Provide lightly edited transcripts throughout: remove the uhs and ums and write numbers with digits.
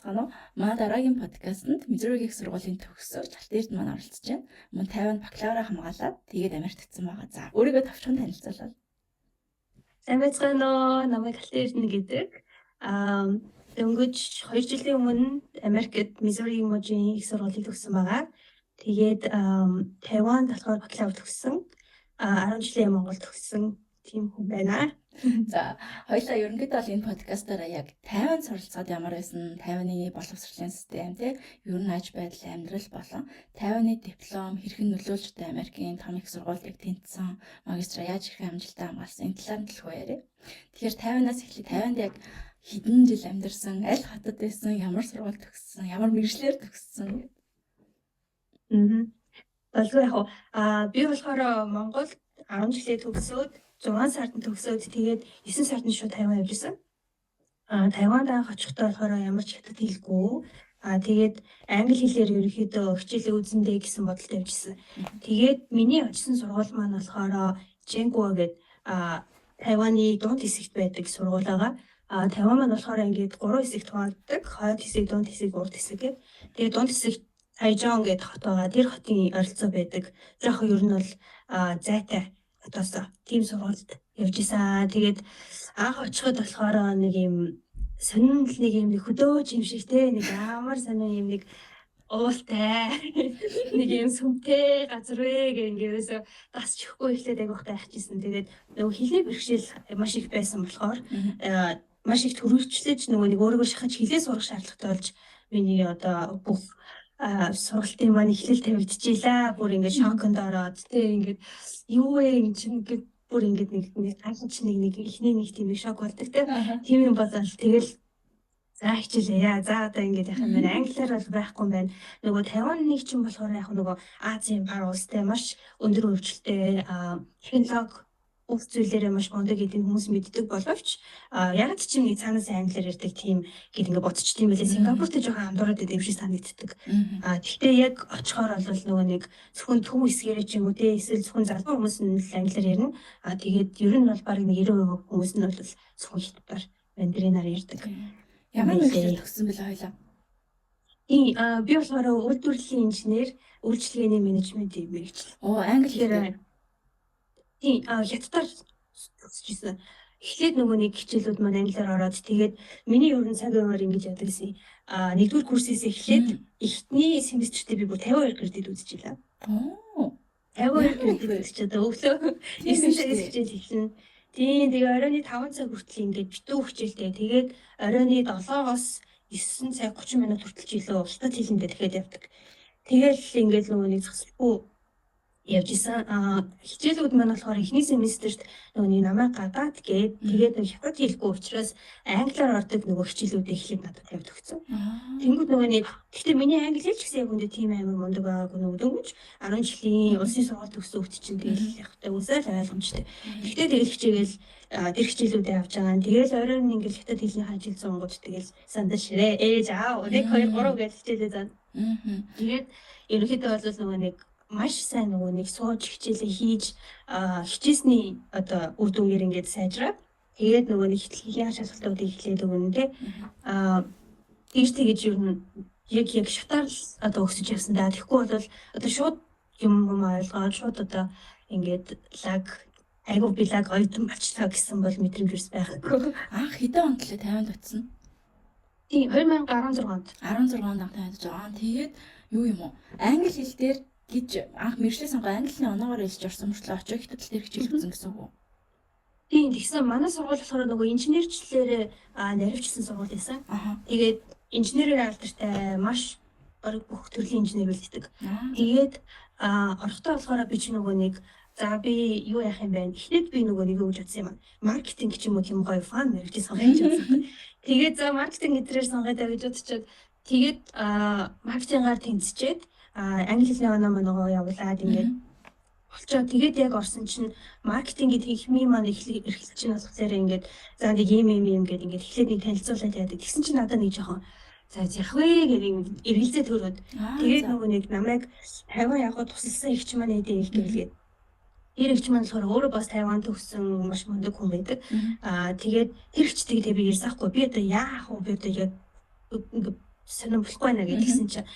байна уу? Манай дараагийн подкастт Missouri их сургуулийн төгсөгч Алтэрд маань оролцож байна. Мөн 50-нд бакалавра хамгаалаад тэгээд Америкт очсон байгаа. За, өөрийгөө товчхон танилцуулаад. Сайн байцгаана уу? Намайг Алтэрд гэдэг. Дөнгөж 2 жилийн өмнө Америкт Missouri мужийн их сургуулийг төгссөн байгаа. Тэгээд Тайванд болохоор бакалавр төгссөн. 10 жилийн Монголд төгссөн тийм хүн байна. За, хоёулаа ерөнхийдөө бол энэ подкастаараа яг Тайванд суралцаад ямар байсан, Тайваны боловсролын систем тий, ер нь аж байдал, амьдрал болон Тайваны диплом хэрхэн нөлөөлж Америкийн том их сургуулийг тэнцсэн, магистра яаж их амжилттай хамгаалсан энэ талаар нь төлхөө яриа. Тэгэхээр Тайванаас эхлэе. Тайванд яг хэдэн жил амьдарсан, аль хотод байсан, ямар сургууль төгссөн, ямар мэргэжлэр төгссөн. Болов яг би болохоор Монголд 10 жилээ төгсөөд 6 сард төгсөөд тэгээд 9 сард шууд Тайван явж исэн. Тайванд анх очихдоо болохоор ямар ч хятад хэлгүй. Тэгээд англи хэлээр ерөнхийдөө хичээлээ үзэндээ гэсэн бодолтой явж исэн. Тэгээд миний очсон сургууль маань болохоор Ченгуа гэдэг Тайваны дунд хэсэгт байдаг сургууль байгаа. Тайван маань болохоор ингээд 3 хэсэгт хуваагддаг. Хойд хэсэг, дунд хэсэг, урд хэсэг гэдэг. Тэгээд дунд хэсэгт Тайжон гэдэг хот байгаа. Тэр хотын ойролцоо байдаг. Жохон ер нь бол зайтай хотоос тийм сургуульд явж исэн. Тэгээд анх очиход болохоор нэг юм сонин нэг юм хөдөөж юм шиг те нэг амар сонин юм нэг уултай нэг юм сүмтэй газар вэ гэх ингээрээс бас чихгүй ихлээд айгуух тайхчихсан. Тэгээд нөгөө хэлний бэрхшээл маш их байсан болохоор маш их төрөлжлөж нөгөө нэг өөрийгөө шахаж хэлээ сурах шаардлагатай болж миний одоо бүх сургалтын маань эхлэл тавигдчихлаа. Бүр ингээд шоконд ороод тэ ингээд юу вэ энэ чинь ингээд бүр ингээд нэг таньч нэг ихний нэг тийм шок болдог тэ. Тийм юм болол тэгэл за хичээлээ. За одоо ингээд яхаа мэн англиар бол байхгүй юм байна. Нөгөө Тайван нэг ч юм болохоор яг нөгөө Азийн бар улстай маш өндөр хөгжилтэй технологи бүх зүйлээрээ маш гондог гэдэг хүмүүс мэддэг боловч яг ч юм нэг цаанаас англиар ярьдаг тийм гээд ингээд бодчих тийм байлээ. Сингапурт жоохон андуураад идэв шиг санагддаг. Гэхдээ яг очихоор бол нөгөө нэг зөвхөн төв хэсгээрээ ч юм уу те эсвэл зөвхөн залуу хүмүүс нь англиар ярина. Тэгээд ер нь бол баг 90% хүмүүс нь бол зөвхөн хятадаар мандаринаар ярьдаг. Ямар мэргэжлэр төгссөн бэлээ хоёлаа? Би болохоор үйлдвэрлэлийн инженер, үйлчилгээний менежментийн мэргэжил. Англи хэлээр хятадаар төгсөж ирсэн. Эхлээд нөгөө нэг хичээлүүд маань англиар ороод тэгээд миний ер нь цагийн хуваар ингэж яадаг гэсэн. Нэгдүгээр курсээс эхлээд эхний семестртээ би бүр 52 кредит үзчихлээ. 52 кредит үзчихээд өглөө 9 цагаас хичээл эхэлнэ. Тийм тэгээ оройн 5 цаг хүртэл ингэж битүү хичээлтэй. Тэгээд оройн 7-оос 9 цаг 30 минут хүртэл жилөө хятад хэлэндээ дахиад явдаг. Тэгэл ингэж нөгөө нэг зогсохгүй явж исэн. Хичээлүүд маань болохоор эхний семестрт нөгөө намайг гадаад гээд тэгээд нэг хятад хэлгүй учраас англиар ордог нөгөө хичээлүүдээ эхлээд надад явж өгсөн. Тэнгүүд нөгөө нэг гэхдээ миний англи хэл ч гэсэн яг үндэ тийм амар мундаг байгаагүй нөгөө дөнгөж 10 жилийн улсын сургууль төгссөн хүүхд чинь тэгэл явахтай үсэл ойлгомжтой. Гэхдээ тэгэл хичээгээл тэр хичээлүүдээ авч байгаа. Тэгэл оройн ингээл хятад хэлний хажил сонгож тэгэл сандаж ширээ. Ээж аав 1 2 3 гэж хичээлээ заа. Тэгээд ерөнхийдөө бол нөгөө нэг маш сайн нөгөө нэг сууж хичээлээ хийж хичээсний одоо үр дүнээр ингээд сайжраад тэгээд нөгөө нэг хэлхийгийн шалгалтуудыг эхлээд өгнө тэ тэгж ер нь яг шатаар одоо өсөж явсан да. Тэгэхгүй бол одоо шууд юм ойлгоод шууд одоо ингээд лаг айгуу би лаг оюутан болчлаа гэсэн бол мэдрэмж юус байхгүй. Анх хэдэн онд лээ Тайванд очсон? Тийм 2016 онд. 16 онд анх Тайванд очсон. Тэгээд юу юм уу? Англи хэл дээр гэж анх мэржлээ сонгоо англиний оноогоор хэлж орсон мөртлөө очиж хятад хэл дээр хичээл үзэн гэсэн үг үү? Тийм тэгсэн манай сургууль болохоор нөгөө инженерчлэлээр наривчсан сургууль байсан. Тэгээд инженерээр алдартай маш баг бүх төрлийн инженер үлддэг. Тэгээд орохдоо болохоор би чи нөгөө нэг за би юу яах юм бэ? Эхлээд би нөгөө нэг юу гэж бодсон юм. Маркетинг ч юм уу тийм гоё фан мэргэжил сонгож байсан. Тэгээд за маркетинг гэдрээр сонгоод гэж бодчиход тэгээд маркетингаар тэнцчээд англи хэлний оноо моногоо явуулаад ингээд болчоо. Тэгээд яг орсон чинь маркетинг гэдэг ихмийн маань эрхлэлч чинь болохоор ингээд за нэг юм ингээд эхлээд нэг танилцуулаад яадаг. Тэгсэн чинь надад нэг жоохон за яг вэ гэх эргэлзээ төрөөд тэгээд нөгөө нэг намайг Тайван явахд тусалсан ихч маань эдээ хэлгээд тэр ихч маань болохоор өөрөө бас Тайван төгссөн маш мундаг хүн байдаг. Тэгээд тэр ихчтэйгээ би ярьсаахгүй би одоо яах вэ би одоо яг сонирхолтой байна гэдгийгсэн чинь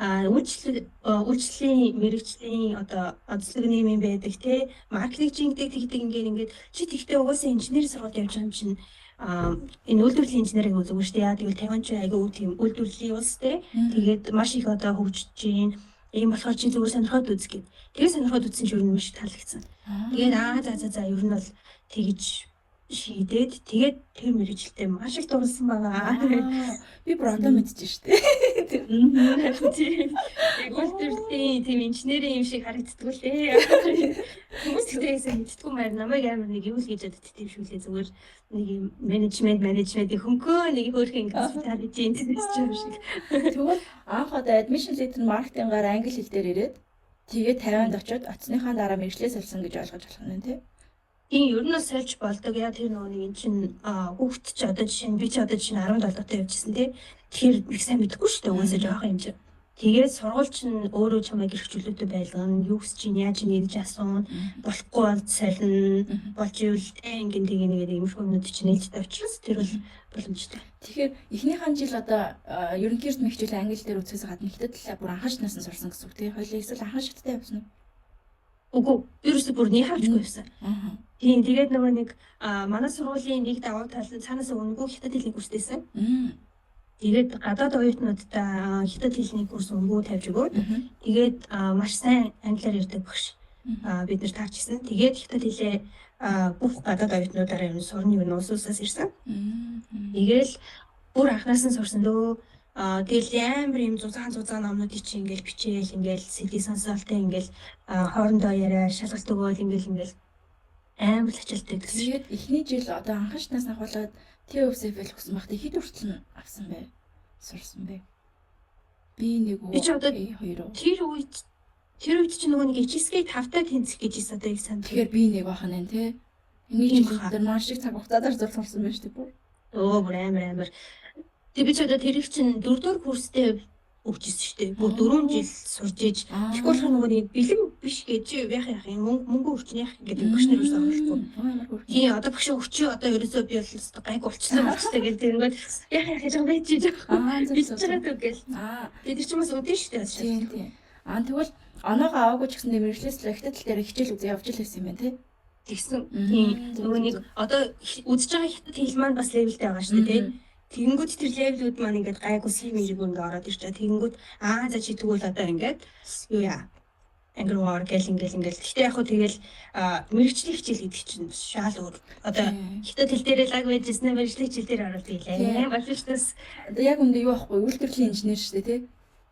үйлчлэлийн мэрэгжлийн одоо онцлог нийгэм байдаг те маркетинг тэгдэг ингээд чи тэгтээ угаасаа инженерийн сургууль явж байгаа юм чинь энэ үйлдвэрлэлийн инженерийг үзүүг шүү дээ. Яа тэгвэл Тайван ч айгүй тийм үйлдвэрлэлийн улс те. Тэгээд маш их одоо хөгжиж чинь ийм болохоор чи зүгээр сонирхоод үзгээд. Тэгээд сонирхоод үзсэн чинь ер нь маш таалагдсан. Тэгээд за ер нь бол тэгж шийдээд тэгээд тэр мэрэгчлээ маш их дурлсан байгаа. Би бүр одоо мэдчихэж штэ. Үйлдвэрлэлийн тийм инженерийн юм шиг харагддаг л дээ. Хүмүүс тэгтээсээ мэдтгүй маяг намайг амар нэг юу л гэж боддог тийм шүү лээ. Зүгээр нэг юм менежментийн хөнгөө нэг хөөрхөн ингэж тарж ийн тийм шиг. Тэгвэл анх одоо admission leader маркетингаар англи хэл дээр ирээд тэгээд Тайванд очиод оцсныхаа дараа мэргэжлээс авсан гэж ойлгож болох юм тий. Тийм ер нь сольж болдог. Яа тэр нөгөө нэг эн чинь хүүхд ч одоо жишээ нь би ч одоо жишээ нь 17 даатай явжсэн тий. Тэгэхээр их сайн мэдэхгүй шүү дээ. Угаасаа жоох юм чинь. Тэгээд сургууль чинь өөрөө чамайг эрхчлүүлэлттэй байлгана. Юу гэж чинь яаж нэрж асуун. Болохгүй бол сална. Болж ивэл ингээд нэг юм хүмүүд чинь нээлттэй учраас тэр бол боломжтой. Тэгэхээр эхнийхэн жил одоо ерөнхийд мэгчүүл англи дээр үсгээс гадна хятад талаа бүр анхаарч насан сурсан гэсэн үг тий. Хоёлаа эсвэл анхаарч хятадтай явсан уу? Үгүй. Ерөөсөө бүр нихавчгүй явсан. Тийм тэгээд нөгөө нэг манай сургуулийн нэг давуу тал нь цаанаас өнгөө хятад хэлний курстэйсэн. Тэгээд гадаад оюутнуудаа хятад хэлний курс өнгөө тавьж өгөөд тэгээд маш сайн англиар ярьдаг багш бид нар таарчсан. Тэгээд хятад хэлээ бүх гадаад оюутнуудаараа юм сурны юу нуусаас ирсэн. Тэгээл бүр анхнаас нь сурсан дөө. Тэгэл амар юм зузаан номнуудыг чи ингээл бичээл ингээл CD сонсоолтой ингээл хоорондоо яриа шалгалт өгөөл ингээл амар л ачаалттай гэсэн. Тэгээд эхний жил одоо анхаарчнаас ахуулаад TOEFL өгсөн багт хэд хүртэл авсан бэ? Сурсан бэ? Би нэг үү 2 үү. Тэр үед чи нөгөө нэг HSK 5-таа тэнцэх гэж ийс одоо их санд. Тэгэхээр би нэг бахна тий. Энийг жилээр маш их цаг хугацаагаар сурсан байж тээ бүр. Бүр амар. Тэг би ч одоо тэр их чинь 4-р курстэй өгчээсэн шүү дээ. Бүр 4 жил сурж иж тэгэхгүй болох нөгөө нэг бэлэн биш гэж яах юм мөнгө өрчнөх гэдэг багш нар юусан болохгүй. Тийм одоо багш өрчөө одоо ерөөсөө би бол гайг болчихсон болчихтой гэдэг ингээд яах гэж байгаа байж иж. Биччихээд үгээл. Тэгээд чи бас өдөө шүү дээ. Тийм. Тэгвэл оноогоо аваагүй ч гэсэн мэржлээс л хятад тал дээр хичээл үзээ явж л байсан юм байна тий. Тэгсэн. Тийм. Нөгөө нэг одоо үзэж байгаа хятад хэл маань бас левелтэй байгаа шүү дээ тий. Тэгэнгүүт тэр левелүүд маань ингээд гайгүй симэрийг ингээд ороод ирчээ. Тэгэнгүүт за чи тэгвэл одоо ингээд юу яа. Ангиугаар гэл ингээл. Гэхдээ яг хөө тэгэл мэрэгчлийн хичээл гэдэг чинь шал өөр. Одоо хятад хэл дээр лаг байжсэн мэрэгчлийн хичээл дээр ороод ийлээ. Болчихсоос одоо яг үндэ юу аахгүй үйлдвэрлэлийн инженер шүү дээ тий.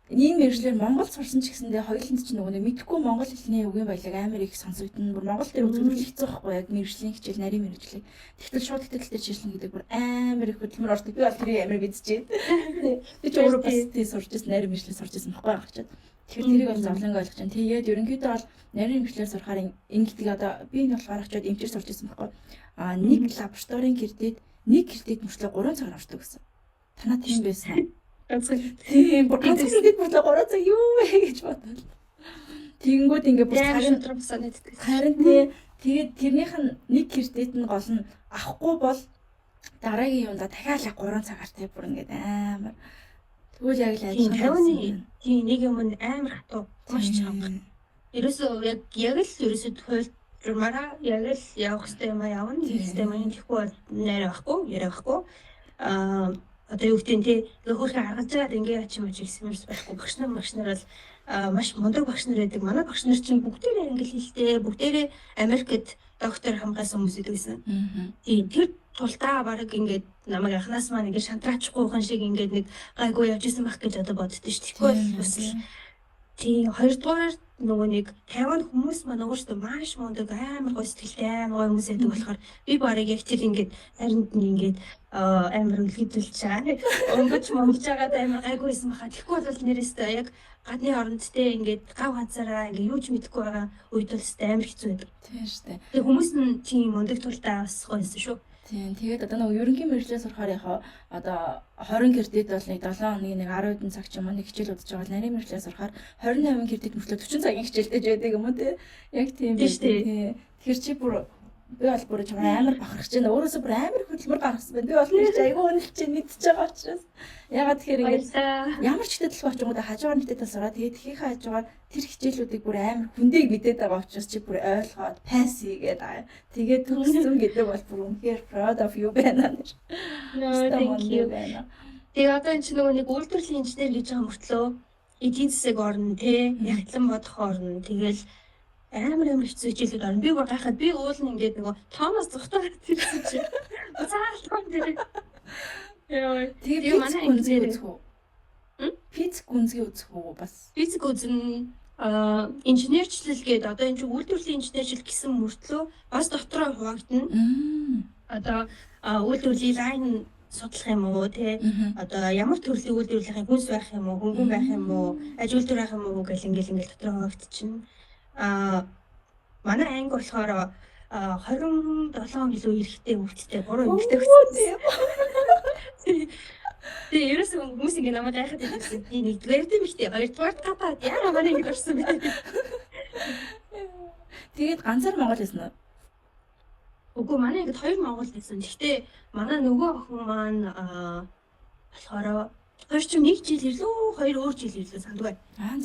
Ийм мэргэжлэр Монгол сурсан ч гэсэндээ хоёуланд ч нөгөө мэдхгүй монгол хэлний үгийн баялаг амар их сонсогдно. Бүр монгол дээр үзүүлэх хэцүү байхгүй яг мэргэжлийн хичээл нарийн мэргэжлээ. Тэгтэл шууд хятад дээр чиглэн гэдэг бүр амар их хөдөлмөр ордог. Би бол тэрийг амар мэдчихээн. Би ч өөрөө бас тий сурч ирсэн нарийн мэргэжлээ сурч ирсэн байхгүй ахчаад. Тэгэхээр тэрийг бол зовлонг ойлгож байна. Тэгээд ерөнхийдөө бол нарийн мэргэжлээр сурахаар ингэдэг одоо би энэ болохоор очиод эмчээр сурч ирсэн байхгүй. Нэг лабораторийн кредит мөрчлөө 3 цагаар ордог гэсэн. Танаа тийм байсан. Тийм бүр ганцхан бүтлээ 3 цаг юу вэ гэж бодлоо. Тэгэнгүүт ингээ бүр харин тэгээд тэрнийх нь нэг кредит нь гол нь авахгүй бол дараагийн юунда дахиад 3 цагаар тий бүр ингээ амар. Тэгвэл яг л ажиллана. Тийм нэг юм амар хатуу маш чанга. Ерөөсөө яг л ерөөсөө тохиолдмаараа яг л явах хэрэгтэй юм явна. Хэрэгтэй юм тэгэхгүй нэр авахгүй. Одоо юу гэдэг нь тий хөөрхөн харгаж байгаад ингээ ачим гэсэн байхгүй багш нар бол маш мундаг багш нар байдаг. Манай багш нар чинь бүгдээрээ англи хэлтэй, бүгдээрээ Америкт доктор хамгаалсан хүмүүс байсан. Тийм тэр тултаа баг ингээд намайг анханаас маань ингээ шантраачихгүйхэн шиг ингээд нэг гайгүй явж исэн байх гэж одоо боддоо шүү. Тэгэхгүй бас тийм хоёрдугаар нөгөө нэг Тайван хүмүүс маань өөрсдөө маш мундаг амар гоё сэтгэлтэй амар гоё хүмүүс байдаг болохоор би барыг яг тэр ингээд харинд нь ингээд амар үлгэдүүлж чаа. Өнгөч монгож байгаад амар гайгүйсэн баха. Тэгэхгүй бол нэрээсээ яг гадны оронд те ингээд гав ганцаараа ингээд юу ч мэдэхгүй байгаа үед бол амар хэцүү байдаг. Тийм шүү дээ. Тэгээ хүмүүс нь тийм мундаг тултаа бас гоёсэн шүү. Тийм. Тэгээд одоо нөгөө ерөнхий мэргэжлээ сурахаар яхаа одоо 20 кредит бол нэг 7 хоногийн нэг 10 хэдэн цаг ч юм уу нэг хичээл удаж байгаа. Нарийн мэргэжлээ сурахаар 28 кредит мөртлөө 40 цагийн хичээлтэй байдаг юм уу те. Яг тийм байх. Тийм. Тэгэхээр чи бүр Би бол бүр чамаа амар бахархаж байна. Өөрөөсөө бүр амар хөдөлмөр гаргасан байна. Би бол нэг айгүй өнөлж чинь мэдчихэж байгаа учраас. Ягаад тэгэхээр ингээд ямар ч хэдэд талбай очингуудаа хажуугаар нэтэд тасараа тэгээд хийх хажуугаар тэр хичээлүүдийг бүр амар хүндээг мэдээд байгаа учраас чи бүр ойлгоод пасс хийгээд тэгээд төгссөн гэдэг бол бүр үнэхээр proud of you байна. Thank you. Тэгээ одоо энэ чинь нөгөө нэг үйлдвэрлэлийн инженер гэж байгаа мөртлөө эдийн засаг орно те ягтлан бодох орно. Тэгэл амар хэцүү хичээлүүд орно. Би бүр гайхаад би уулна ингээд нөгөө Томас зүгтээ тэрсэн чи. Цаалтан дээр. Яа. Тэгээ манай инженер үзэх үү? Физик үнзгээ үзэх үү бас? Физик үзэн инженерчлэл гээд одоо энэ чинь үйлдвэрлэлийн инженерчлэл гэсэн мөртлөө бас дотроо хуваагдана. Одоо үйлдвэрлэлийн лайн судлах юм уу те одоо ямар төрлийн үйлдвэрлэлийн хүнс байх юм уу хөнгөн байх юм уу аж үйлдвэр байх юм уу гэл ингээл дотроо хуваагдчихна. Манай анги болохоор 27 илүү эрэхтэй хүүхдтэй 3 эмэгтэй хүүхдтэй. Тэгээ ерөөсөө хүмүүс ингэ намайг гайхаад байсан. Нэгдүгээр эмэгтэй, хоёрдугаар гадаад яараа манай ингэ орсон бэ? Тэгээд ганцаар Монгол хэлсэн үү? Үгүй манай ингэ хоёр Монгол хэлсэн. Гэхдээ манай нөгөө охин маань болохоор хоёр ч нэг жил ирлээ, хоёр өөр жил ирлээ сандгүй.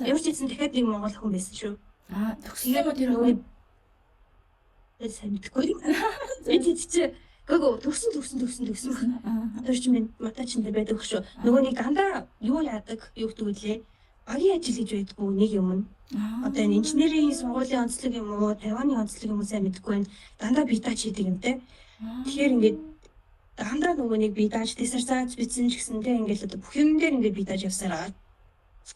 Ямар ч хэлсэн дахиад нэг Монгол охин байсан шүү. Төгссөн юм уу тэр охин? Сайн мэдгүй. Эцэг чи гоо төгсөн. Тэр чи минь матачнд байдаг шүү. Нөгөө нэг дандаа юу яадаг, юу гэдэг үлээ. Багийн ажил гэж байдгүй нэг юм. Одоо энэ инженерийн сургуулийн онцлог юм уу, Тайваны онцлог юм уу сайн мэдгүй байна. Дандаа битач хийдэг юм те. Тэгэхээр ингээд дандаа нөгөө нэг битач диссертац бичсэн ч гэсэнтэй ингээд одоо бүх юм дээр ингээд битач явсараа.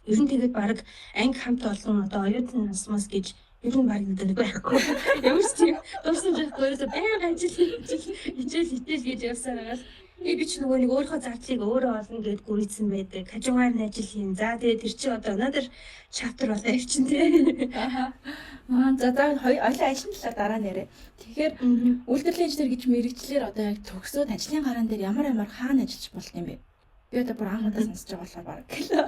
Ер нь тэгээд баг анги хамт олон одоо оюутан насмас гэж ер нь баг гэдэг байхгүй. Ямар ч тийм дууссан байхгүй ерөөсөө байнга хичээл гэж явсараа. Би ч нөгөө нэг өөрийнхөө зардлыг өөрөө олно гэд гүрийдсэн байдаг. Хажуугаар нь ажил хийн. За тэгээд тэр чинь одоо another chapter болоо явчин тий. За олон ажлын талаар дараа нэрээ. Тэгэхээр үйлдвэрлэлийн инженер гэж мэрэгчлэр одоо яг төгсөөд ажлын гараан дээр ямар хаана ажиллаж болт юм бэ? Би одоо бүр анх удаа сонсож байгаа болохоор баг гэлээ.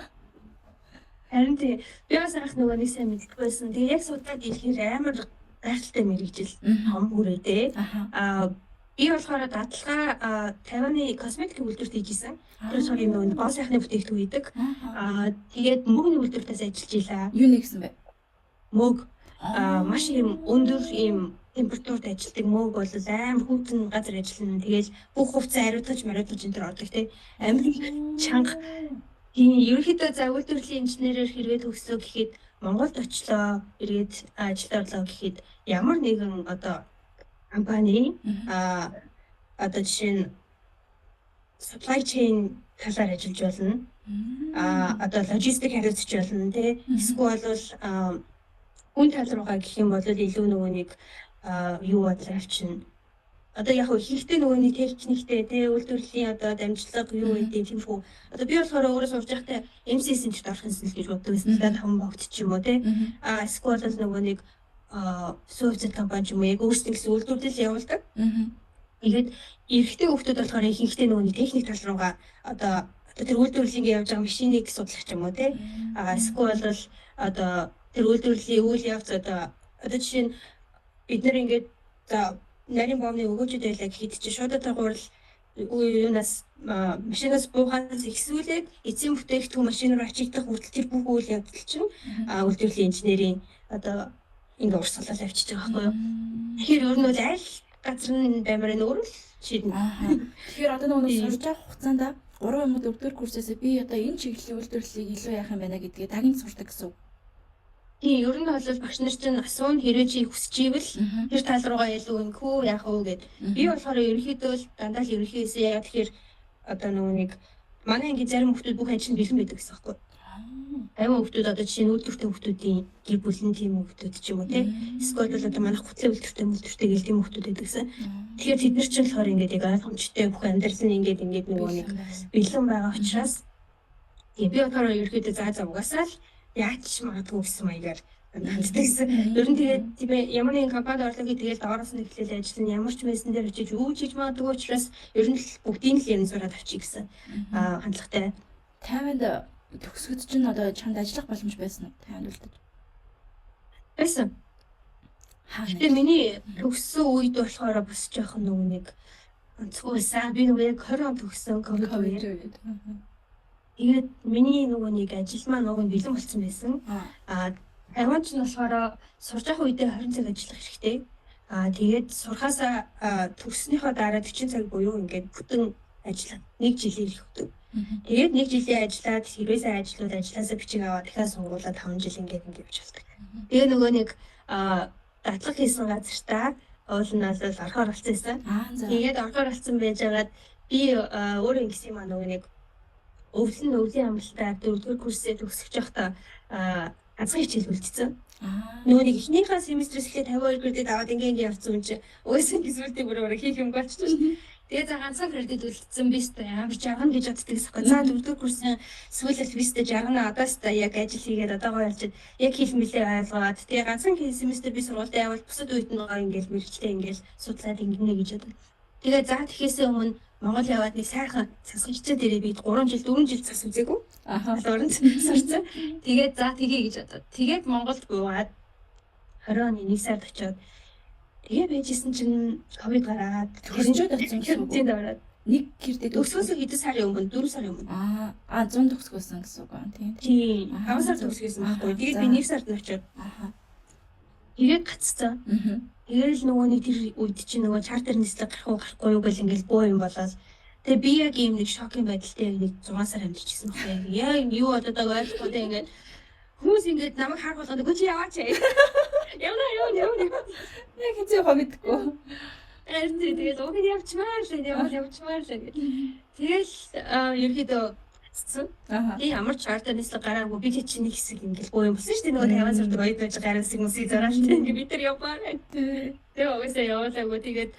Харин тий би бас анх нөгөө нэг сайн мэддэг байсан. Тэгээд яг судалаад ирэхээр амар гайхалтай мэрэгжил том хүрээтэй. Би болохоор дадлага Тайваны косметик үйлдвэрт хийжсэн. Тэр болохоор юм нөгөө гоо сайхны бүтээгдэхүүн хийдэг. Тэгээд мөгний үйлдвэртээс ажиллаж илаа. Юу нэгсэн бэ? Мөг маш юм өндөр юм температурт ажилладаг мөг бол амар хүйтэн газар ажиллана. Тэгээл бүх хувцас хариуцаж энэ төр ордог тий. Амар чанга. Ерөнхийдөө за үйлдвэрлэлийн инженерээр хэрвээ төгсөө гэхэд Монголд очлоо, эргээд ажилд орлоо гэхэд ямар нэгэн одоо компани одоо жишээ нь supply chain талаар ажиллаж болно. Одоо логистик хариуцж болно тий. Эсвэл бол хүн тал руугаа гэх юм бол илүү нөгөө нэг юу бодлоо авчина. Одоо яг ихтэй нөгөө нэг техниктэй тий үйлдвэрлэлийн одоо дамжлага юу гэдэг тийм шүү. Одоо би болохоор өөрөө сурж байхдаа MCS-д орох юмсан гэж боддог байсан. Таван богд ч юм уу тий. Эсвэл бол нөгөө нэг Совет компани ч юм уу яг өөрсдөө гэсэн үйлдвэрлэл явуулдаг. Тэгээд эрэгтэй хүмүүс болохоор ихэнхдээ нөгөө техник тал руугаа одоо тэр үйлдвэрлэлийн явж байгаа машиныг судлах ч юм уу тий. Эсвэл бол одоо тэр үйлдвэрлэлийн үйл явц одоо жишээ нь бид нар ингээд за нарийн бомны өгөөжөд байлаа гэхэд чи шууд дагуурл юунаас машинаас буухаас ихсүүлээд эцсийн бүтээгдэхүүн машин руу ачигдах хүртэл тэр бүх үйл явдал чинь үйлдвэрлэлийн инженерийн одоо ингэ урсгалал авчиж байгаа байхгүй юу. Тэгэхээр ер нь бол аль газар нь баймаар нь өөрөө л шийднэ. Тэгэхээр одоо нөгөө сурж авах хугацаанд 3 юм уу 4 курсээс би одоо энэ чиглэлийн үйлдвэрлэлийг илүү яах юм байна гэдгээ тагнж сурдаг гэсэн үг. Тийм ер нь бол багш нар чинь асуун хэрэг чи хүсэж ивэл тэр тал руугаа илүү ингэхүү яах вэ гэд. Би болохоор ерөнхийдөө л дандаа л ерөнхийдөө яа тэгэхээр одоо нөгөө нэг манай анги зарим хүмүүс бүх ажил нь бэлэн байдаг гэсэн юм байна. Аймаг хүмүүс одоо жишээ нь үйлдвэртэй хүмүүсийн гэр бүлийн тийм хүмүүс ч юм уу те. Эсвэл бол одоо манай хөтлөө үйлдвэртэй гэл тийм хүмүүс байдаг гэсэн. Тэгэхээр тэд нар ч болохоор ингээд яг ойлгомжтой бүх амьдрал нь ингээд нөгөө нэг бэлэн байгаа учраас би болохоор ерөнхийдөө заа угаасаа л яаж магадгүй гэсэн маягаар ханддагсан. Ер нь тэгээд тийм ээ ямар нэгэн компанид орлоо гэдэг доороос нь эхлээл ажиллана. Ямар ч байсан дээр очиж юу хийж магадгүй учраас ер нь л бүгдийг л юм сураад авчиг гэсэн хандлагатай. Тайванд төгсгөд чинь одоо чамд ажиллах боломж байсан уу? Тайванд үлдэж. Байсан. Гэтэ миний төгссөн үед болохоор бас жоохон нэг онцгой байсан. Би нөгөө яг 20 он төгссөн ковид үед. Тэгээд миний нөгөө нэг ажил маань нөгөө бэлэн болсон байсан. Тайванд ч нь болохоор сурж явах үедээ 20 цаг ажиллах хэрэгтэй. Тэгээд сурхаасаа төгснөхийн дараа 40 цаг буюу ингээд бүтэн ажиллах 1 жилийн их хөтөв. Тэгээд 1 жилийн ажиллаад хэрвээсээ ажилласаа бичиг аваад дахиад сонгуулаад 5 жил ингээд явж болдог. Тэгээ нөгөө нэг дадлаг хийсэн газартаа уулнаас орохоор болсон байсан. Тэгээд орохоор болсон байжгаад би өөрөө ингэсэн юм нөгөө нэг өвлийн амралтаар 4-р курсээ төгсөж байхдаа азгын хичээл үлдсэн. Нөгөө нэг эхнийхээ семестрээс эхлээд 52 кредит аваад ингээ явцсан юм чи өөсөн гисвэлтийг бүрээр хийх юм болчихсон. Тэгээ за ганцхан кредит үлдсэн биз дээ. Амар жаргана гэж боддог гэсэн. За 4-р курсын сүүлэл биз дээ жаргана одоос та яг ажил хийгээд одоогоо ялж яг хийх мэлээ ойлгоод тэгээ ганцхан семестр би сургуультай явал бусад үед нь ингээл мэрэгчлээ ингээл судлаад ингэнэ гэж боддог. Тэгээ за тэхээсээ өмнө Монгол яваад нэг сайхан засгийн хичээл дээрээ би 3 жил цас үзээгүй. Лоренц сурцсан. Тэгээд за тгий гэж бодоод. Тэгээд Монголд буугаад 20 оны 1 сард очиод тэгээ байжсэн чинь ковид гараад төгсчөөд очсон гэсэн үг. Тэгээд нэг гэрдээ төгсгөөс хэдэн сарын өмнө 4 сарын өмнө. 100 төгсгөөсөн гэсэн үг аа тийм. Тийм. 5 сар төгсгөөсөн байхгүй. Тэгээд би 1 сард очиод. Тэгээд гаццсан. Тэгэл нөгөө нэг тэр үед чинь нөгөө чартер нислэг гарахгүй юу гэл ингээл боо юм болоод тэгээ би яг ийм нэг шокийн байдалтай нэг 6 сар амьдчихсэн байна. Яг юу бодоод ойлгохгүй ингээд хүмүүс ингээд намайг харах болгоод үгүй чи яваач. Явна. Яг хэзээ хомидгүй. Тэгээд ууг явчмаар л гэх. Тэгэл ерөөдөө би ямар чартер нислэг гараагүй би чинь нэг хэсэг ингээл боо юм болсон шүү дээ. Нөгөө Тайван сурдаг ойд байж гараа хэсэг хүмүүсийг зураалтай ингээд бид нар явбаа. Тэгээ угсаа явуулаагүй тэгээд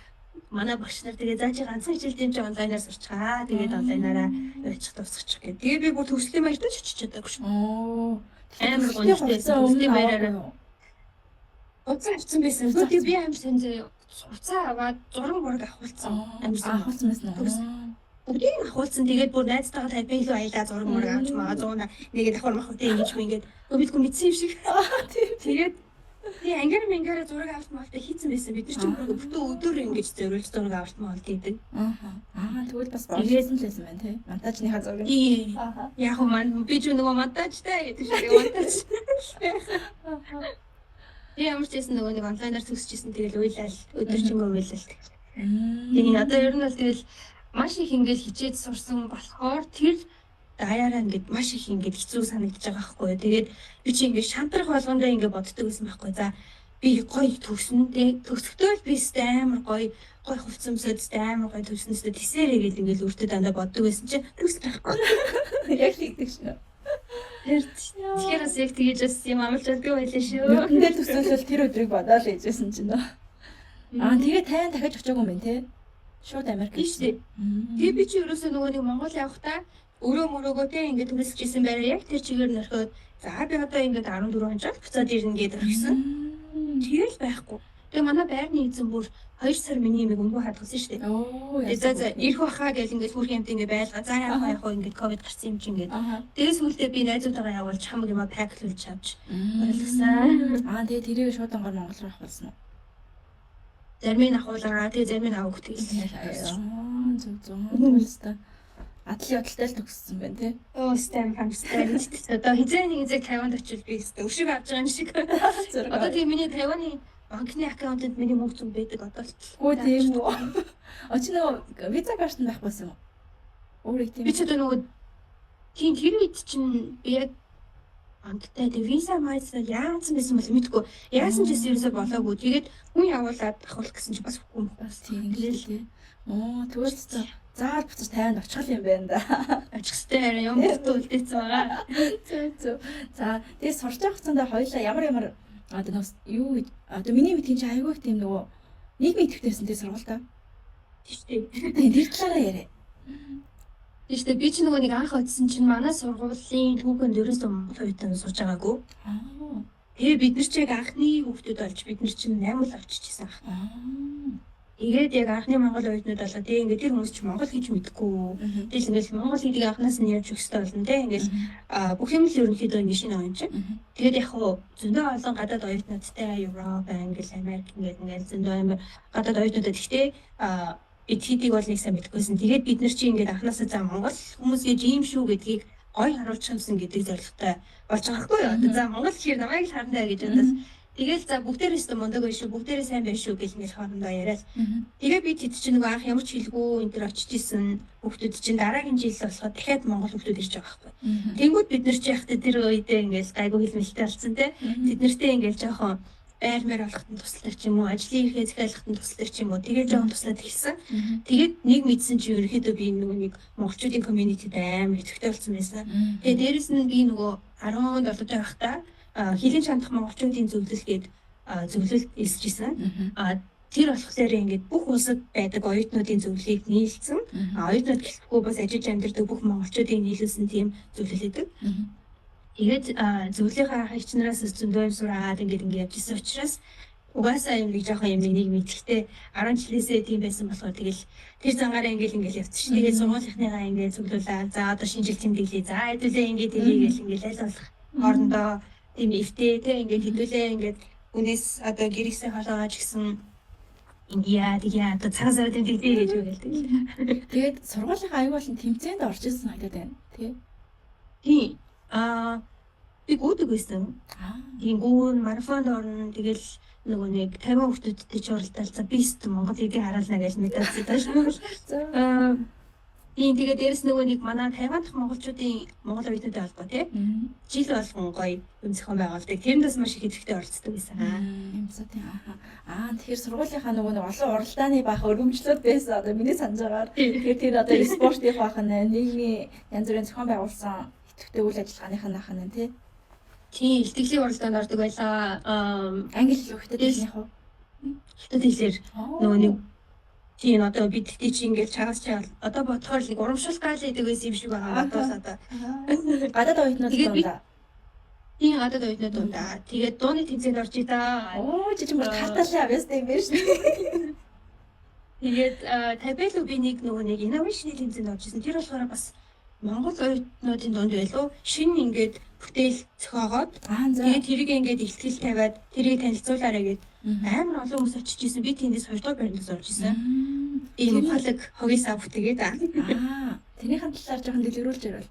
манай багш нар тэгээ заа чи ганцхан хичээл дэмж онлайнаар сурчгаа. Тэгээд онлайнаараа явчих тусчих гэх. Тэгээ би бүр төгслийн баяртай ч очиж чадаагүй шүү. Амар гончтой төгслийн баяраараа. Уцаа авсан байсан. Тэгээд би амар сонзоо уцаа аваад зураг мураг авахулсан. Авахулсан байсан. Бүгдийг авахулсан. Тэгээд бүр найзтайгаа тавь илүү аялаа зураг мураг авч маа 100 нэгэд давхар махтай ингэж мингээд бидгүй мэдсэн юм шиг. Тэгээд тий ангиар зураг авалт маалтай хийцэн байсан. Бид нар ч бүтэн өдөр ингэж зориулж зураг авалт маалт хийдэг. Тэгвэл бас болчихсон л байсан байна тий. Монтажныхаа зураг. Тий. Яг маань би ч нөгөө монтажтай гэдэг шиг монтаж. Ямар ч гэсэн нөгөө нэг онлайнаар төгсөжсэн тэгэл уйлал өдөржингөө уйлал. Тэгээ одоо ер нь бол тэгэл маш их ингэж хичээд сурсан болохоор тэр даяараа ингээд маш их ингээд хэцүү санагдаж байгаа байхгүй. Тэгээд би чи ингээд шантрах болгондоо ингээд боддог байсан байхгүй. За би гоё төгснөдөө төгсөхдөө би амар гоё хувцсамсад амар гоё төгснөстэй тисэрээ гэж ингээд өөртөө дандаа боддог байсан чи төгсөх байхгүй. Яг тэгдэг шнэ. Тэгэхээр бас яг тэгэж бас юм амлж болдгоо байлаа шүү. Ингээд төсөөлөл тэр өдрийг бодоол хийжсэн чинь нөө. Тэгээ тайван дахиж очоогүй юм байна те. Шууд Америк шүү. Тэгээ би чи ерөөсөө нөгөө нэг Монгол явахдаа өрөө мөрөөгөө те ингээд түрээсчихсэн байраа яг тэр чигээр нөрхөөд за би одоо ингээд 14 онжоод буцаад ирнэ гэдэг орхисон. Тэгэл байхгүй. Тэгээ манай байрны эзэн бүр 2 сар миний юмыг өнгөө хадгалсан шүү дээ. За ирэх баха гэж ингээд хүрх юмд ингээд байлгаа. За яах вэ ингээд ковид гарсан юм чи ингээд. Тэгээс үлдээ би найзуудаагаа явуулж хамаг юм паклуулж авч байлгасан. Тэгээ тэрийг шууд ангаар Монгол руу авах болсон уу? Зармын ахуулаа тэгээ зармын авах тэгэл. Зөв. Атлын бодолтой л төгссөн байна тий. Стэм хамстай. Одоо хизээ нэг зэг Тайванд очил би өшиг авч байгаа юм шиг. Одоо тийм миний Тайваны банкны аккаунтанд миний мөнгө зүг байдаг одоо л. Үгүй тийм үү. Очи нөгөө виза картанд байх байсан юм уу? Өөрөө тийм. Би ч одоо нөгөө тийм тэр үед чинь би яг банктай тэг виза майсаа яасан байсан бол мэдгүй. Яасан ч гэсэн ерөөсө болоогүй. Тэгээд хүн явуулаад авах гэсэн чи бас үгүй бас тийм л тий. Тэгвэл заал буцаж тайванд очих юм байна да. Очихстай юм бүтэн үлдээсэн байгаа. Зөв. За тэгээ сурч явах хугацаанд хоёулаа ямар одоо юу одоо миний мэдхийн чи айгүй тийм нөгөө нийгмийн төвтэйсэн тий сургуультай. Тийш. Тэр талаараа яриа. Тийш би ч нөгөө нэг анх очисон чинь манай сургуулийн түүхэнд ерөөсөө Монгол хувьд сурж байгаагүй. Тэгээ бид нар ч яг анхны хүүхдүүд болж бид нар чинь 8 л авчижсэн ах. Тэгээд яг анхны Монгол оюутнууд болоо тий ингээд тэр хүмүүс ч Монгол гэж мэдгүй. Тэгэл ингээд Монгол гэдгийг анханаас нь ярьж өгсөй болно тий. Ингээд бүх юм л ерөнхийдөө ингээд шинэ оюун чинь. Тэгээд яг хуу зөндөө олон гадаад оюутнуудтай Европ, Англи, Америк ингээд зөндөө амар гадаад оюутнуудад гэхдээ эдхийдийг бол нэг сайн мэдгүйсэн. Тэгээд бид нар чи ингээд анханасаа за Монгол хүмүүс гэж ийм шүү гэдгийг гой харуулж юмсан гэдэг зорилготой болж байгаа хгүй юу. Одоо за Монгол гэхээр намайг л харна гэж бодож. Тэгэл за бүгдээрээс ч мундаг байх шүү, бүгдээрээ сайн байх шүү гэж ингээд хоорондоо яриад. Тэгээ би тэд чинь нөгөө анх ямар ч хэлгүй энэ төр очиж исэн хүүхдүүд чинь дараагийн жил болоход дахиад Монгол хүүхдүүд ирж байгаа байхгүй. Тэнгүүд бид нар ч яхад тэр үедээ ингээд гайгүй хэлмэлтэй болсон те. Тэд нартэй ингээд жоохон байрмаар болоход нь тусалдаг ч юм уу, ажлын эрхээ захиалахад нь тусалдаг ч юм уу. Тэгээ жоохон туслаад хэлсэн. Тэгээд нэг мэдсэн чи ерөөхдөө би нөгөө нэг монголчуудын community-д амар идэвхтэй болсон байсан. Тэгээ дээрэс нь би нөгөө 17 дэх байхдаа хилийн чандах монголчуудын зөвлөлгээд зөвлөлт эсчихсэн. Тэр болохоор ингээд бүх улсад байдаг оюутнуудын зөвлөлийг нийлсэн. Оюутнууд гэлэхгүй бас ажиллаж амьдардаг бүх монголчуудыг нийлүүлсэн тийм зөвлөл өгдөг. Тэгээд зөвлөлийн хичнэраас зөндөө юм сураад ингээд явж исэн учраас угаасаа юм нэг жоохон юм нэг мэдхтэй 10 жилээсээ тийм байсан болохоор тэгэл тэр зангаараа ингээд явцсан ш. Тэгээд сургуулийнхныгаа ингээд зөвлөлөө. За одоо шинэ жил тэмдэглэе. За хэдүүлээ ингээд тэрийгэл ингээд аль болох хоорондоо тийм эвтэй тэг ингээд хэдүүлээ ингээд үнээс одоо гэрээсээ холоогооч гэсэн ингээд одоо цагаан сард тэмдэглэе гэж үгэлдэг. Тэгээд сургуулийн аюул болон тэмцээнд орж ирсэн санагдаад байна. Тийм. Би гүйдэг байсан. Тийм гүүн марафонд орно. Тэгэл нөгөө нэг 50 хүүхдүүдтэй ч уралдаал. За би ч Монголыг хараална гэж мэдээсэй тааш. Тийм тэгээд дээрэс нөгөө нэг манай 50 дахь монголчуудын монгол оюутнуудтай холбоо тий. Жил болгон гоё юм зохион байгуулдаг. Тэрэндээс маш их идэвхтэй оролцдог байсан. Юмсаа тийм тэгэхээр сургуулийнхаа нөгөө нэг олон уралдааны баах өргөмжлүүд байсан. Одоо миний санаж байгаагаар тэгэхээр тэр одоо спортын баах нь нийгмийн янз бүрийн зохион байгуулсан идэвхтэй үйл ажиллагааных нь ахна нь тий. Тийм илтгэлийн уралдаанд ордог байлаа. Англи хэл хөлтөдөлнийх үү? Хөлтөдөлөр нөгөө нэг тийм одоо бид тий чи ингээд чагаас чаал одоо бодохоор нэг урамшуулах гал идэг байсан юм шиг байгаа бодвол одоо гадаад оюутнууд дундаа. Тийм гадаад оюутнууд дундаа. Тэгээд дууны тэмцээнд орж ий да. Жижиг хатаалаа авьяастай юм байна шүү. Тэгээд табело би нөгөө нэг инновашны тэмцээнд орж исэн. Тэр болохоор бас монгол оюутнуудын дунд байлуу шинэ ингээд бүтээл зохиогоод тэгээд тэрийг ингээд ихтгэл тавиад тэрийг танилцуулаарай гэд амар олон хүмүүс очиж исэн. Би тэндээс 2 дугаар баримтаас орж исэн. Ийм ухаалаг хогисаа бүтээгээд тэрийн талаар жоохон дэлгэрүүлж ярил.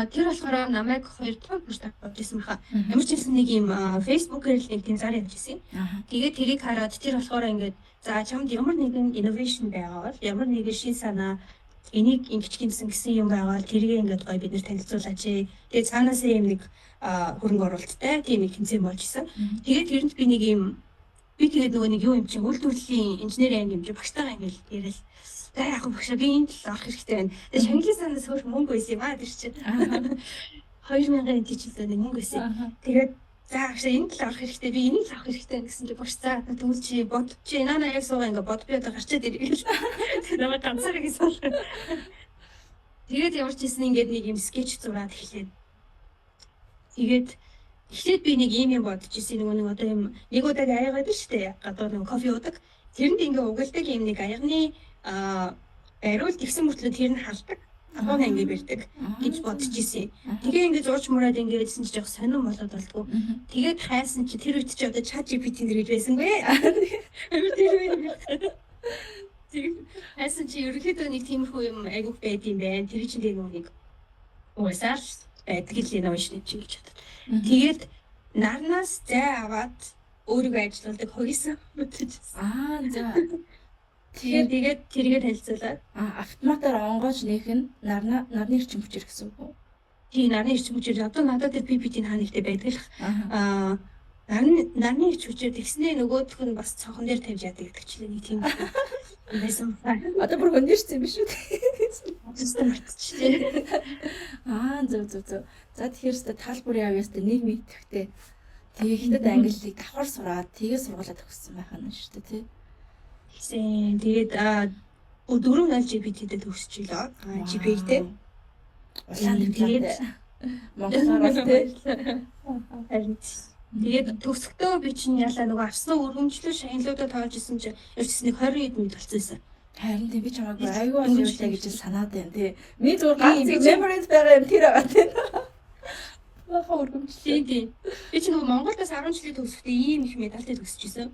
Тэр болохоор намайг 2 дугаар бүртээ орж исэн баха. Ямар ч юм нэг ийм Facebook-ээр л нэг тийм зар явж исэн. Тэгээд тэрийг хараад тэр болохоор ингээд за чамд ямар нэгэн innovation байгаа бол ямар нэгэн шин санаа энийг ингэж гинсэн гэсэн юм байгаа л тэрийг ингээд гоё бид нэр танилцуулаач. Тэгээд цаанаасаа юм нэг хөрөнгө оруулалттай тийм нэг тэмцээн болж исэн. Тэгээд тэрэнд би нэг юм би тэгээд нөгөө нэг юу юм чинь үйлдвэрлэлийн инженерийн анги юм чи багтайгаа ингээд яриад за яг багшаа би энд л орох хэрэгтэй байна. Тэгээд Шангилын санаас хөрх мөнгө байсан юм тэр чинь 2000-ын тийчлээ нэг мөнгө байсан. Тэгээд за багшаа энд л орох хэрэгтэй би энийг л авах хэрэгтэй гэсэн чи багш за тэгвэл чи бод чи нана яг суугаа ингээд бод би одоо гарчаад ирэх. Тэр намайг ганцаараа гэсэн. Тэгээд ямар ч юм ингээд нэг юм скетч зураад эхлээд тэгээд эхлээд би нэг юм бодож ирсэн нэг одоо юм нэг удаа аягаад штэ гадаа нэг кофе уудаг. Тэрэнд ингээ угалдаг юм нэг аягны бариул тэгсэн мөртлөө тэр нь халдаг. Ахын анги бэрдэг гэж бодож ирсэн. Тэгээ ингээ зурж мураад ингээдсэн чи жоох сонирн болоод болтгоо. Тэгээд хайсан чи тэр үед чи одоо чат GPT нэр гэж байсангүй. Хайсан чи ерөнхийдөө нэг тиймэрхүү юм айгуух байд юм байна. Тэр чинь нэг уусаар байдаг л юм шиг чиглэж чаддаг. Тэгээд нарнаас зай аваад өөрийгөө ажилуулдаг хогисон мэдчихсэн. За. Тэгээд тэрийгэ танилцуулаад автоматар онгоож нээх нь нарны эрчим хүчээр гэсэн үг үү? Тийм нарны эрчим хүчээр одоо надад тэр PPT-ийн хаанигтай байдаг л. Нарны эрчим хүчээр тэгснээ нөгөөх нь бас цонхон дээр тавьж яадаг гэдэг чинь нэг тийм байсан. Одоо бүр хөндөрсөн юм биш үү? Систем мартчихжээ. Зөв. За тэгэхээр тал бүрийн авьяастай нэг мэдвэхтэй. Тэгээд англиг давхар сураад тэгээ сургуулаад төгссөн байх нь шүү дээ тий. Тэгээд 4.0 GPT-тэй төгсчихлоо. GPT-тэй. Улаан дипломтой. Монголоор тий. Тэгээд төгсгтөө би чинь ялаа нөгөө авсан өргөмжлөл шагналуудаа тоолж исэн чинь ерөөс нэг 20 хэд минут болчихсон. Харин тийм би чамайг айгүй бол юу штэ гэж санаад байна тий. Миний зүгээр ганц memories байгаа юм тэр байгаа тий. Баха өргөмжлөө. Тийм. Би чинь нөгөө Монголоос 10 жилийн төгсөхдөө ийм их медальтай төгсөжсэн.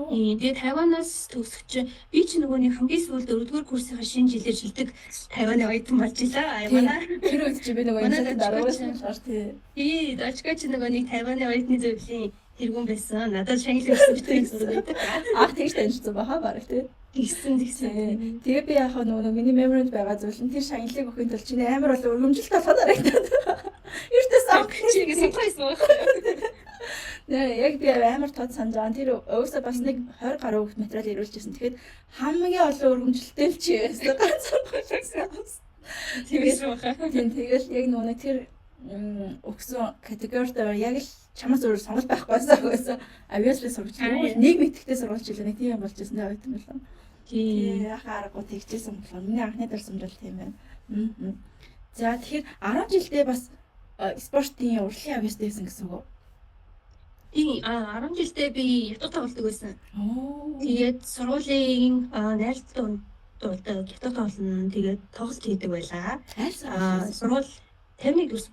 Тэгээд Тайванаас төгсөж би чинь нөгөө нэг хамгийн сүүлд 4-р курсынхаа шинэ жилээр шилдэг Тайваны оюутан болж илаа. Аймаа. Тэр үед чи би нөгөө энэ дараагийн шаар тий. Дочка чи нөгөө нэг Тайваны оюутны зөвлөлийн тэргүүн байсан. Надад шангил өгсөн битүүрийг сурдаг. Тэгж танилцсан баха бараг тий. Тэгсэн. Тэгээ би яхаа нөгөө миний memory байгаа зүйл нь тэр шагналыг өгөхийн тулд чиний амар бол өргөмжилт болгоод харагдаад. Эртээ сан чигээ санахайсан. Нэ яг би амар тод санаж байгаа. Тэр өөсөө бас нэг 20 гаруй хүүхд материал ирүүлж ирсэн. Тэгэхэд хамгийн олон өргөмжилттэй л чи байсан. Ганцхан байсан. Тэгэл яг нөгөө тэр өгсөн категорид яг л чамаас өөр сонголт байхгүйсэн гэсэн. Obviously сурч нэг мэдхтэй сургуулж илээ. Нэг тийм болж ирсэн дээ юм байна. Тийм яхаарахгүй тэгчихсэн болохоор миний анхны дарсамжил тийм байна. За тэгэхээр 10 жилдээ бас спортын урлагийн авьяастай байсан гэсэн үг үү? Тийм 10 жилдээ би ятгах тоглолтог байсан. Тэгээд сургуулийн найралтад дуулдаг ятгах тоглолт тэгээд тоглолт хийдэг байлаа. Сургууль 51 дүүс.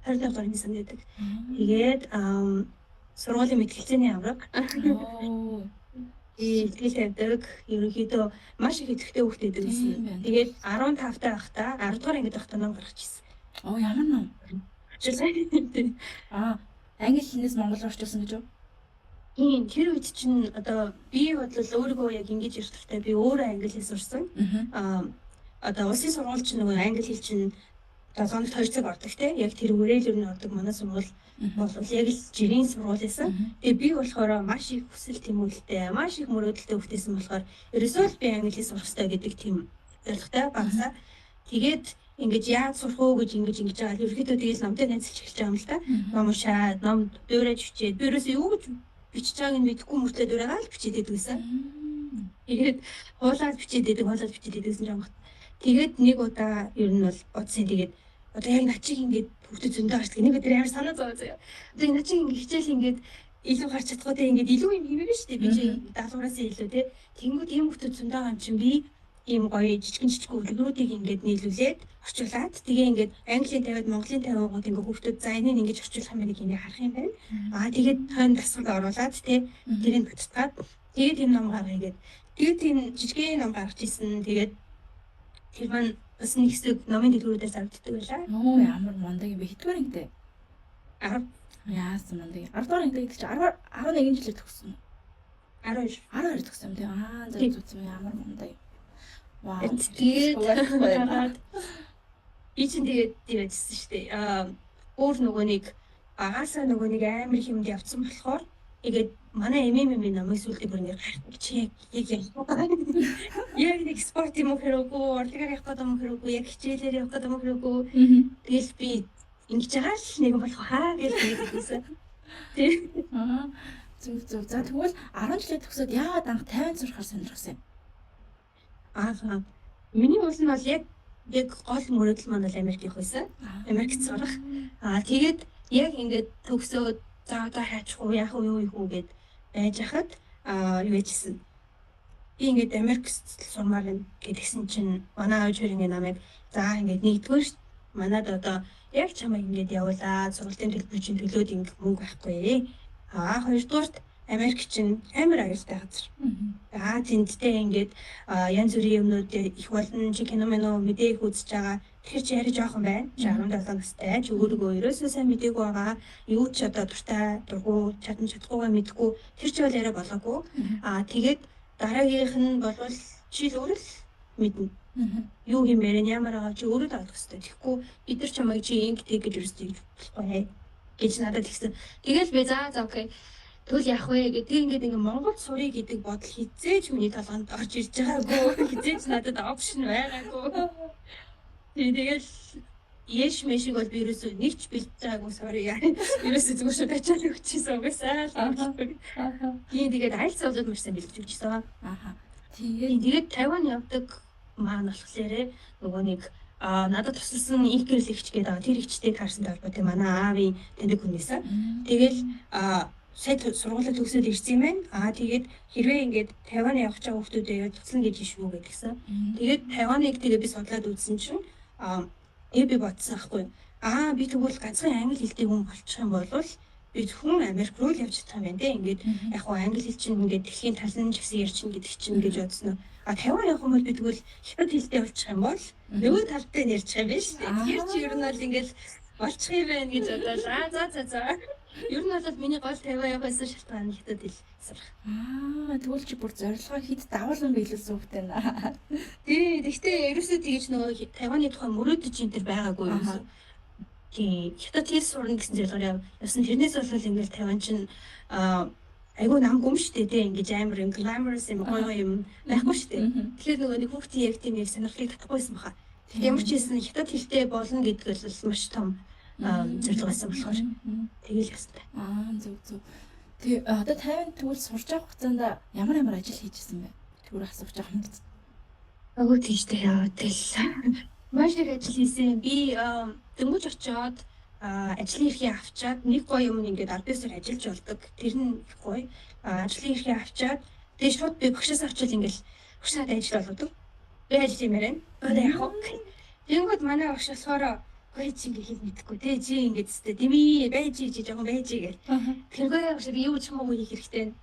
25 гаруй нисэн гэдэг. Тэгээд сургуулийн мэтгэлцээний авраг. Итгэл тавьдаг. Ерөнхийдөө маш их идэвхтэй хүүхдүүд байсан. Тэгээд 15 таа байхдаа 10 дугаар ангид байхдаа ном гаргаж ирсэн. Ямар ном? Англи хэлнээс монгол руу орчуулсан гэж үү? Тийм, тэр үед чинь одоо би бодлол өөрийгөө яг ингэж ярих хэрэгтэй. Би өөрөө англи хэл сурсан. Одоо улсын сургууль чинь нөгөө англи хэл чинь 7 хоногт 2 цаг ордог те. Яг тэр үрээлэр нь ордог манай сургууль бол яг л жирийн сургууль байсан. Тэгээ би болохоор маш их хүсэл тэмүүлэлтэй, маш их мөрөөдөлтэй хүүхдээсэн болохоор ерөөсөө л би англи хэл сурах хэрэгтэй гэдэг тийм зорилготой багсаа. Тэгээд ингэж яаж сурах уу гэж ингэж байгаа. Ерөнхийдөө тэгэл номтой найзалж эхэлж байгаа юм л та. Ном уншаад, ном дуурайж бичээд, би ерөөсөө юу гэж бичиж байгааг нь мэдэхгүй мөртлөө дуурайгаа л бичээд идэгсэн. Тэгээд хуулаад бичээд идэгсэн юм. Тэгээд нэг удаа ер нь бол бодсон. Тэгээд одоо яг начиг ингээд хүүхдэд зөндөө гарч нэг өдөр амар санаа зовоо заяа. Одоо энэ начиг ингээд хичээл ингээд илүү гарч чадахгүй ингээд илүү юм хиймээр шүү дээ. Би чи 70-аас илүү те. Тэнгүүд ийм хүүхдэд зөндөө гам чин би ийм гоё жижигэн үлгэрүүдийг ингээд нийлүүлээд орчуулад тэгээ ингээд английн тавиад монголын тавингууд ингээд хүүхдэд за энийг ингэж орчуулах юм байна гэж харах юм байна. Тэгээд хойно дасгалд оруулаад те тэрийг бүтцгээд тэгээд энэ ном гаргая гэдэг. Тэгээд тийм жижигхэн ном гаргаж ирсэн. Тэгээд тэр маань бас нэг хэсэг номын дэлгүүрүүдээр зарагддаг байлаа. Ямар мундаг юм бэ? Хэдгээр ангитай? 10. Яасан мундаг. 10 дугаар ангитай гэдэг чинь 11 жилээр төгссөн. 12 төгссөн тийм. Зөв зүтсэн ямар мундаг. Вау. Тэгээд би чинь тэгээд явжсэн шүү дээ. Өөр нөгөө нэг багасаа нөгөө нэг амар хэмд явцсан болохоор тэгээд манай эмээ намайг сүлдээ бүр ингэ чи яг яг нэг спорт юм хэрэггүй, урлагаар явах гэдэг юм хэрэггүй, яг хичээлээр явах гэдэг юм хэрэггүй. Тэгэл би ингэж байгаа л нэг болох хаа гэж хэлсэн. Зөв. За тэгвэл 10 жилээ төгсөөд яагаад анх 50 сурахаар сонирхсан юм? Миний уул нь бол яг гол мөрөөдөл маань бол Америкт байсан. Америкт сурах. Тэгээд яг ингээд төгсөөд за одоо хайчих уу, яах уу, юу гэд байж хахад юу яжсэн. Би ингээд Америкт сурмаар гэдгсэн чинь манай аав хоёр ингээд намайг за ингээд нэгдүгээр манад одоо яг чамайг ингээд явуулаад сургуулийн төлбөрийн төлөөд ингээд мөнгө байхгүй. Хоёрдугаарт Америк чинь амар аюултай газар. Тэнцтэй ингээд янз бүрийн юмнууд их болно. Чи кино мэдээ их үзэж байгаа. Тэгэхээр чи яриа жоохон байна. Чи 17 настай. Чи өөрийгөө ерөөсөө сайн мэдээгүй байгаа. Юу ч одоо дуртай, дургу, чадахгүйгээ мэдгүй. Тэр чи бол яриа болоогүй. Тэгээд дараагийнх нь болвол чи л өөрөө л мэднэ. Юу хэмээр нь ямар байгаа чи өөрөө л ойлгох хэрэгтэй. Тэгэхгүй бид нар чамайг чи ингэдэг гэж ерөөсөө болохгүй гэж надад хэлсэн. Тэгэл би за окей. Тэгвэл яах вэ гэдэг ингээд Монгол сурыг гэдэг бодол хизээж миний толгонд орж ирж байгаагүй. Хизээж надад опшн байгаагүй. Тэгэл яш мэшиг бол би ерөөсөө нэг ч бэлдэж байгаагүй sorry яа. Ерөөсөө зүгээр шүү тачаал өгчихсэн угаасаа. Тэгээд аль цаавд маш сайн бэлдэж өгчихсэн. Тэгээд Тайван явдаг маань болохоор нөгөө нэг надад тусалсан их гэрэл ихч гэдэг байгаа. Тэр ихчтэй таарсан талбай манай аавын тэнэг хүнээс. Тэгэл сая сургуулаа төгсөөд ирсэн юм байна. Тэгээд хэрвээ ингээд Тайван явах гэж байгаа хүмүүстээ туслана гэж шүү гэдгсэн. Тэгээд Тайваныг тэгээ би судлаад үзсэн чинь би бодсон аахгүй. Би тэгвэл ганцхан англи хэлтэй хүн болчих юм бол би зөвхөн Америк руу л явж чадах юм байна те. Ингээд яг хуу англи хэл чинь ингээд дэлхийн талын жагсан ярьчин гэдэг чинь гэж бодсон. Тайван явах юм бол би тэгвэл хятад хэлтэй болчих юм бол нөгөө талтай ярьчих юм байна шүү дээ. Тэр чи ер нь бол ингээд болчих юм байна гэж бодлоо. За. Ер нь бол миний гол Тайван явахаас шалтгаан нь хятад хэл сурах. Тэгвэл чи бүр зорилгоо хэд давуулан биелүүлсэн хөвтэй наа. Гэхдээ ерөөсөө тэгэж нөгөө Тайваны тухай мөрөөдөж энэ төр байгаагүй юм. Хятад хэл сурна гэсэн зорилгоор явсан. Тэрнээс бол ингээд Тайван чинь айгүй нам гүмштэй те ингэж амар glamorous юм гоё юм байхгүй шүү дээ. Тэгэхээр нөгөө нэг хүүхдийн яг тийм яг сонирхлыг татахгүйсэн баха. Ямар ч хэлсэн хятад хэлтэй болно гэдэг бол маш том зорилго байсан болохоор тэгэл ястай. Зөв. Тэгээ одоо Тайван тэгвэл сурч авах хугацаанд ямар ажил хийжсэн бэ? Тэгвэр асууж байгаа юм л. Агуу тийштэй тэгэл маш их ажил хийсэн. Би дөнгөж очиод ажлын эрхээ авчаад нэг гоё юм ингээд ардсаар ажиллаж болдог. Тэр нь их гоё. Ажлын эрхээ авчаад тэгээ шууд би багшаас авчвал ингээд багшаад ажил болгодог. Би ажил юм ярина. Одоо яг хөө. Тэнгүүд манай багш болохоор гоё чи ингээд хэл мэдэхгүй те чи ингээд өстэй дими байж жоохон байж гэл. Тэргөө багш юу ч юм уу хийх хэрэгтэй.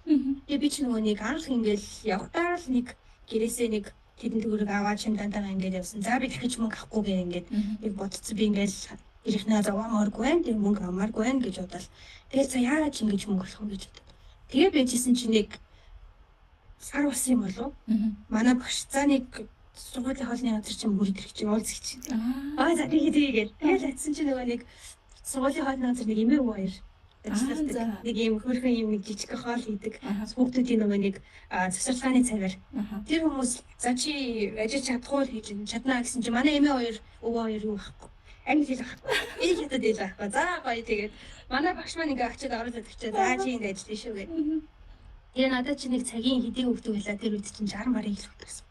Тэгээ би ч нөгөө нэг анх ингээд явтаа л нэг гэрээсээ нэг тэдэн төгрөг аваад чимдантайгаа ингээд явсан. За би дахиж мөнгө авахгүй гэх ингээд би бодсон би ингээд ирэх заваамааргүй байх, тийм мөнгө амааргүй байх гэж бодоод. Тэгээд за яагаад ч ингэж мөнгө олох юм гэж бодод. Тэгээд байжсэн чинь нэг сар болсон юм болов. Манай багш за нэг сургуулийн хоолны газар чинь мөрөд ирэх чинь уулзах чинь. За тэгээд атсан чинь нөгөө нэг сургуулийн хоолны газар нэг эмээ хоёр ажилладаг. Нэг юм хөрхөн юм нэг жижиг хоол хийдэг. Хүүхдүүдийн нөгөө нэг завсарлагын цавар. Тэр хүмүүс за чи ажиллаж чадахгүй хийж чадна гэсэн чинь манай эмээ хоёр өвөө хоёр юу байхгүй. Англи хэл ахгүй. Хятад хэл ахгүй. За гоё тэгээд манай багш маань ингээ очиод оруулаад өчөө за чи ингээ ажиллая шүү гэ. Тэгээ надад чи нэг цагийн хэдийн өгдөг байлаа тэр үед чинь 60 барыг л өгдөгсөн.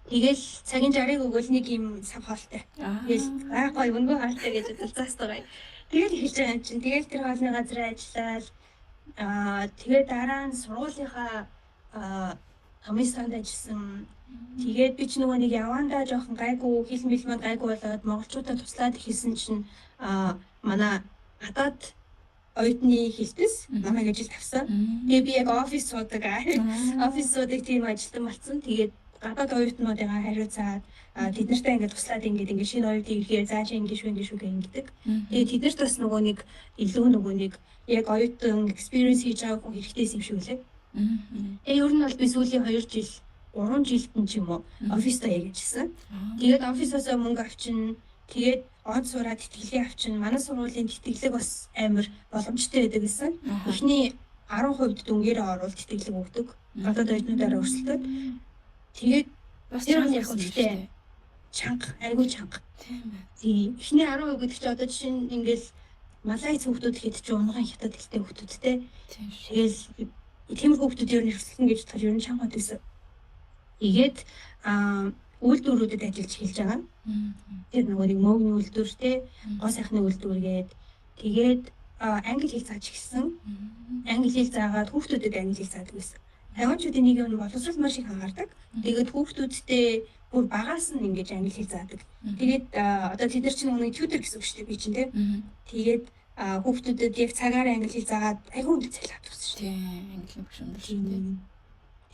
Тэгэл цагийн 60-ыг өгвөл нэг юм сав хоолтой. Тэгэл гоё өнгөө хоолтой гэж удалцаастай гоё. Тэгэл хэлж байгаа юм чинь тэгэл тэр хоолны газар ажиллаад тэгээ дараа нь сургуулийнхаа комиссанд ажилласан. Тэгээд би ч нөгөө нэг явандаа жоохон гайгүй хэл мэлмэд гайгүй болоод монголчуудад туслаад ихсэн чинь манай гадаад оюутны хэлтэс намайг ажил тавьсан. Тэгээ би яг офис суудаг тийм ажилтан болсон. Тэгээд гадаад оюутнуудыгаа хариуцаад тэд нартай ингээд туслаад ингээд шинэ оюутныг ирэхээр зааж ингээд шүү гэдэг. Тэгээд тэд нарт бас нөгөө нэг илүү нөгөө нэг яг оюутан experience хийж байгаа хүн хэрэгтэй юм шиг үлээ. Ер нь бол би сүүлийн 2 жил 3 жилд нь ч юм уу оффистаа яг ажилласан. Тэгээд оффисоос мөнгө авчин, тэгээд онц сураад тэтгэлэг авчин. Манай сургуулийн тэтгэлэг бас амар боломжтой байдаг гэсэн. Эхний 10% дүнгээрээ оруулалт тэтгэлэг өгдөг. Гадаад оюутнуудаараа өрсөлдөд. Тэгээд бас яг үнэтэй чанга, айгүй чанга. Тийм. Эхний 10% гэдэг чинь одоо жишээ нь ингээл Малайз хүүхдүүд хэд ч унган хятад хэлтэй хүүхдүүдтэй. Тэгэл тийм хүүхдүүд ер нь өрсөлдөн гэж бодоход ер нь чанга байсан. Тэгээд үйлдвэрүүдэд ажиллаж хэлж байгаа. Тэр нөгөө нэг мөнгөний үйлдвэртэй, гоо сайхны үйлдвэргээд тэгээд англи хэл зааж гисэн. Англи хэл заагаад хүүхдүүдэд англи хэл заадаг байсан. Тайванчуудын нэг юм боловсрол маш их анхаардаг. Тэгээд хүүхдүүдтэй бүр багаас нь ингэж англи хэл заадаг. Тэгээд одоо тэд нар чинь нэг тьютер гэсэн үг шүү дээ би чинь тийм. Тэгээд хүүхдүүдэд яг цагаар англи хэл заагаад айгүй үнэтэй цайлаад туссан шүү. Тийм, англи багш өндөр шүү дээ.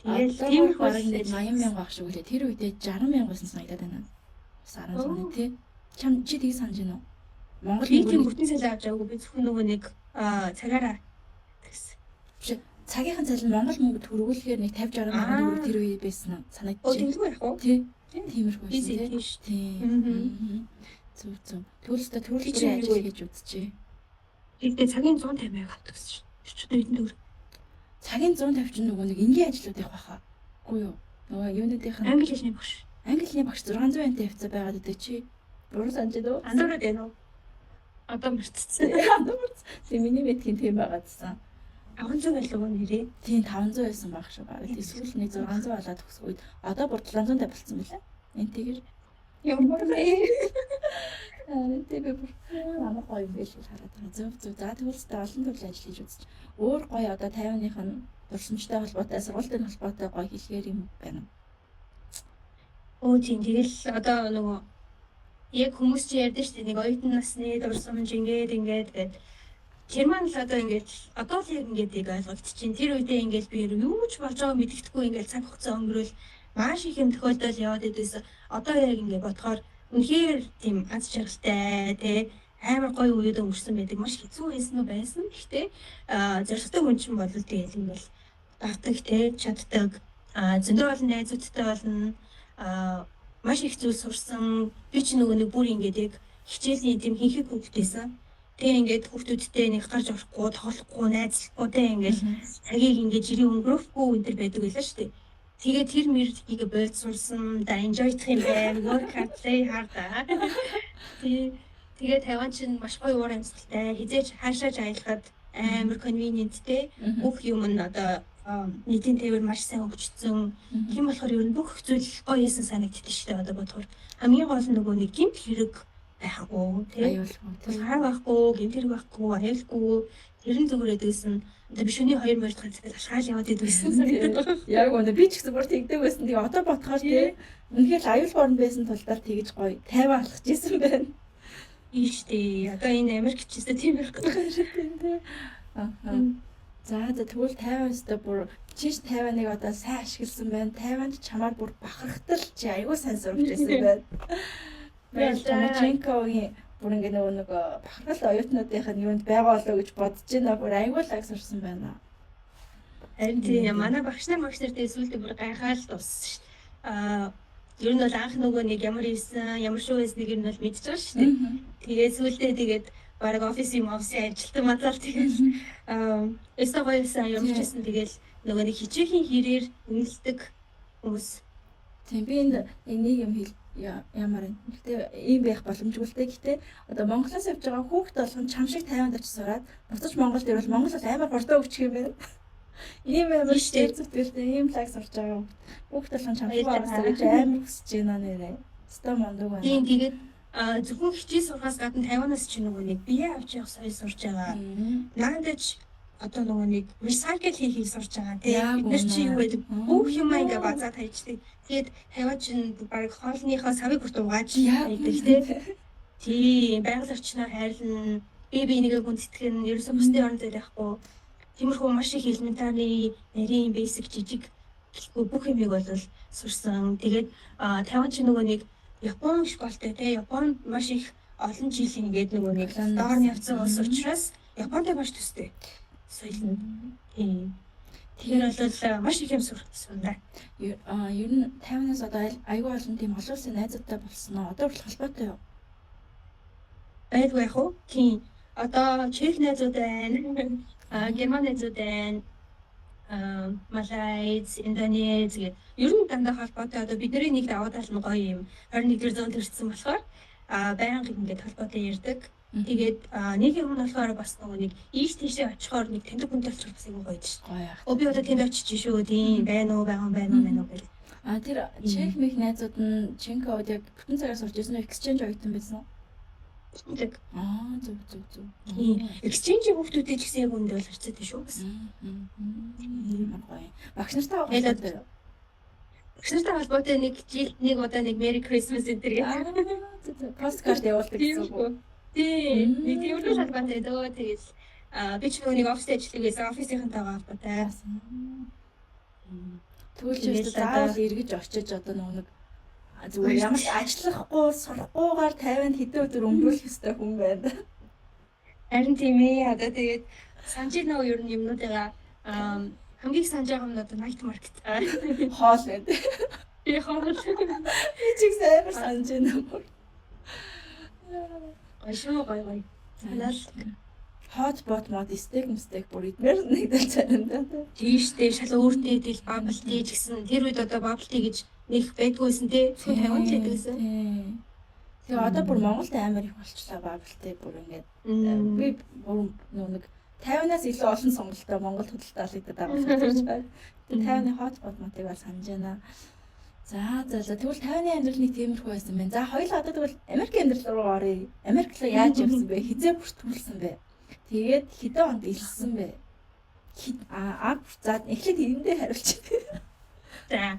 Тэгээд тийм их баг ингээд 80,000 багш үлээ. Тэр үедээ 60,000 байсан санагдаад байна. Бас 10 сая тий. Чи тийг санаж байна уу? Монгол тийм бүтэн цалин авч байгаагүй би зөвхөн нөгөө нэг цагаараа гэсэн. Цагийнхан цалин Монгол мөнгө төрүүлэхээр нэг 50-60 мянган төгрөг тэр үед байсан санагдаж байна. Тэнцгүй яах вэ? Тий. Тиймэрхүү байсан тий. Зөв. Төлөлтөд төрөлтөөр ажил хийж үзчихье. Тэгтээ цагийн 150 авдаг гэсэн шүү. Тэр ч үдэн төгрөг. Цагийн 150 ч нөгөө нэг энгийн ажлууд их баха. Үгүй юу? Нөгөө юунуудынх нь англи хэлний багш. Англи хэлний багш 600 байнтай явцаа байгаад идэг чи. Буруу санаж байна уу? Андуураад байна уу? Одоо мөрцсөн. Миний мэдхийн тийм байгаадсан. 500 байлгүй нэрээ. Тийм 500 байсан баг шүү. Эсвэл нэг 600 болоод төгсөх үед одоо бүр 750 болсон байлаа. Энтэйгэр Ямар нэ? Тэгээ бүр амар гоё юм биш хараад байгаа. Зөв. За тэгвэл олон төрлийн ажил хийж үзчих. Өөр гоё одоо 50-ных нь дурсамжтай холбоотой, сургалтын холбоотой гоё хэлгээр юм байна уу? Тийм тэгэл одоо нөгөө яг хүмүүс чи ярьдэн шүү дээ нэг оюутан насны дурсамж ингээд гээд тэр маань л одоо ингээд одоо л яг ингээд ойлгогдчихин. Тэр үедээ ингээд би юу ч болж байгааг мэддэхгүй ингээд цаг хугацаа өнгөрөөл маш их юм тохиолдол яваад идвэсэн. Одоо яг ингээд бодохоор үнэхээр тийм аз жаргалтай тий амар гоё үед өнгөрсөн байдаг. Маш хэцүү байсан. Гэхдээ зоригтой хүн чинь бол тэгэл ингээд давтаг тий чаддаг. Зөндөө олон найзуудтай болно. Маш их зүйл сурсан. Би ч нөгөө нэг бүр ингээд яг хичээлийн тийм хийхийг хөвгдөөсөн. Тэгээ ингээд хүүхдүүдтэй нэг гарч орохгүй, тоглохгүй, найзлахгүй тэгээ ингээд цагийг ингээд жирийн өнгөрөхгүй энэ төр байдаг байлаа шүү дээ. Тэгээ тэр мэрдгийг болж сурсан, да enjoy гэх юм байна. Work hard, play hard. Тэгээ Тайван чинь маш гоё уур амьсгалтай. Хизээж хаашаач аялахад амар convenient-тэй. Бүх юм нь одоо нийтийн тээвэр маш сайн хөгжсөн. Тийм болохоор ер нь бүх зүйл гоё хийсэн санагддаг шүү дээ одоо бодохоор. Хамгийн гол нь нөгөө нэг гэмт хэрэг байхгүй тий хаа байхгүй гэмтэр байхгүй аюулгүй тэрэн зүгээрээ дээсэн одоо бишүний 2 морь цагт ашгаал яваад идвэсэн яг үнэ би ч гэсэн бүр тэгдэг байсан. Тэгээ одоо бодохоор тий үнэхээр аюул борн байсан тулдаа тэгэж гоё 50 алхаж исэн байна. Ийштэй одоо энэ Америк ч гэсэн тийм байх гэдэг тий. За тэгвэл 50-аас бүр чиш 51-ыг одоо сайн ашигласан байна. 50-анд чамаар бүр бахархтал чи аюул сайн сурч ирсэн байна. Томаченковын бүр ингээ нэг бахархал оюутнуудынх нь юунд байгаа болоо гэж бодож байна. Бүр аюулаг сурсан байна. Харин тийм манай багш нартай сүүлдээ бүр гайхаад дууссан шүү. Ер нь бол анх нөгөө нэг ямар ийсэн, ямар шүү байсныг ер нь бол мэдчихэж байгаа шүү дээ. Тэгээд сүүлдээ тэгээд баг офисын ажилтан мадлал тэгээд өстө гоёсан юмчсэн тэгээд нөгөө нэг хичээхийн хэрээр үнэлдэг хүмүүс. Тийм би энэ нэг юм ямар юм. Гэтэ ийм байх боломжгүй л дээ. Гэтэ одоо Монголоос явж байгаа хүүхд болгон чам шиг 50-нд очиж сураад буцаж Монголд ирвэл Монгол бол амар хурдан өвчих юм байна. Ийм амар штэ зүгтэртэй ийм лаг сурч байгаа хүүхд болгон чам шиг байгаас гэж амар хүсэж байна нэрээ. Ста мондог байна. Тийм тэгээд зөвхөн хичээл сурахаас гадна 50-аас ч нөгөө нэг бие авч явах соёл сурж байгаа. Наандаж одоо нөгөө нэг recycle хийхийг сурж байгаа тийм бид нар чи юу гэдэг бүх юм ингээ базаад хайчдаг. Тэгээд 50 чинь баг хоолныхоо савыг хүрт угааж байдаг тийм байгаль орчноор хайрлан би нэгэ гүнзэтгэн ерөөсөө бусдын орон зай байхгүй. Тиймэрхүү маш их элементарны нарийн basic жижиг гэлгүй бүх юмыг бол сурсан. Тэгээд 50 чинь нөгөө нэг Япон школтой тийм Японд маш их олон жилийн ингээд нөгөө нэг доор нь явцсан улс учраас Японтай маш төстэй. Соёл нь тийм. Тэгэхээр бол маш их юм сурсан да. Ер нь 50-аас одоо аюул олон тийм олон улсын найзуудтай болсон уу? Одоо хүртэл холбоотой юу? Байдгүй яах вэ? Тийм. Одоо Чех найзууд байна. Герман найзууд байна. Малайз, Индонез гэх ер нь дандаа холбоотой одоо бидний нэг даваа тал нь гоё юм. 21-р зуунд ирсэн болохоор байнга ингээд холбоотой ярьдаг. Тэгээд нэг юм нь болохоор бас нэг ийш тийшээ очихоор нэг тэндэг хүнтэй олчих бас юм гоё шүү. Гоё яах. Би одоо тэнд очиж шүү. Тийм байна уу гэл. Тэр Чех мэх найзууд нь Ченковод яг бүтэн цагаар сурч ирсэн exchange оюутан байсан уу? Тэг. Зүг. Тийм. Exchange хүүхдүүдтэй ч гэсэн яг үндэ бол харцаатай шүү гэсэн. Гоё. Багш нартай холбоотой. Багш нартай холбоотой нэг жилд нэг удаа нэг Merry Christmas энэ төр гэх. Посткарт явуулдаг гэсэн үг. Тийм. Нэг тийм л холбоотой дөө тэгэл би ч нэг офис ажилладаг гэсэн офисынхантайгаа холбоотой. Тэгвэл заавал эргэж очиж одоо нэг зүгээр ямар ч ажиллахгүй сурахгүйгээр 50-нд хэдэн өдөр өнгөрүүлэх ёстой хүн байна. Харин тийм ээ. Одоо тэгээд санаж нөө ер нь юмнуудаа хамгийн санаж байгаа юм одоо night market хоол байна. Би хоол. Би ч их амар санаж байна. Гоё. Санал hotpot мод стейк бүр идмээр нэгдэл царинда. Тийштэй шал өөртөө тэл bubble tea ч гэсэн тэр үед одоо bubble tea гэж нэг байдгүйсэн тий. Таван ч гэдэгсэн. Тэгээ одоо бүр Монголд амар их болчлаа bubble tea бүр ингээд би бүр нэг 50-аас илүү олон сонголттой Монгол худалдаалагдаад байгаа гэж байна. Тэгээ 50-ны hotpot модыг бол санаж байна. За тэгвэл Тайваны амьдрал нэг тиймэрхүү байсан байна. За хоёул одоо тэгвэл Америк амьдрал руу оръё. Америк руу яаж явсан бэ? Хизээ бүртгүүлсэн бэ? Тэгээд хэдэн онд илсэн бэ? За эхлээд эндээ хариулж. За.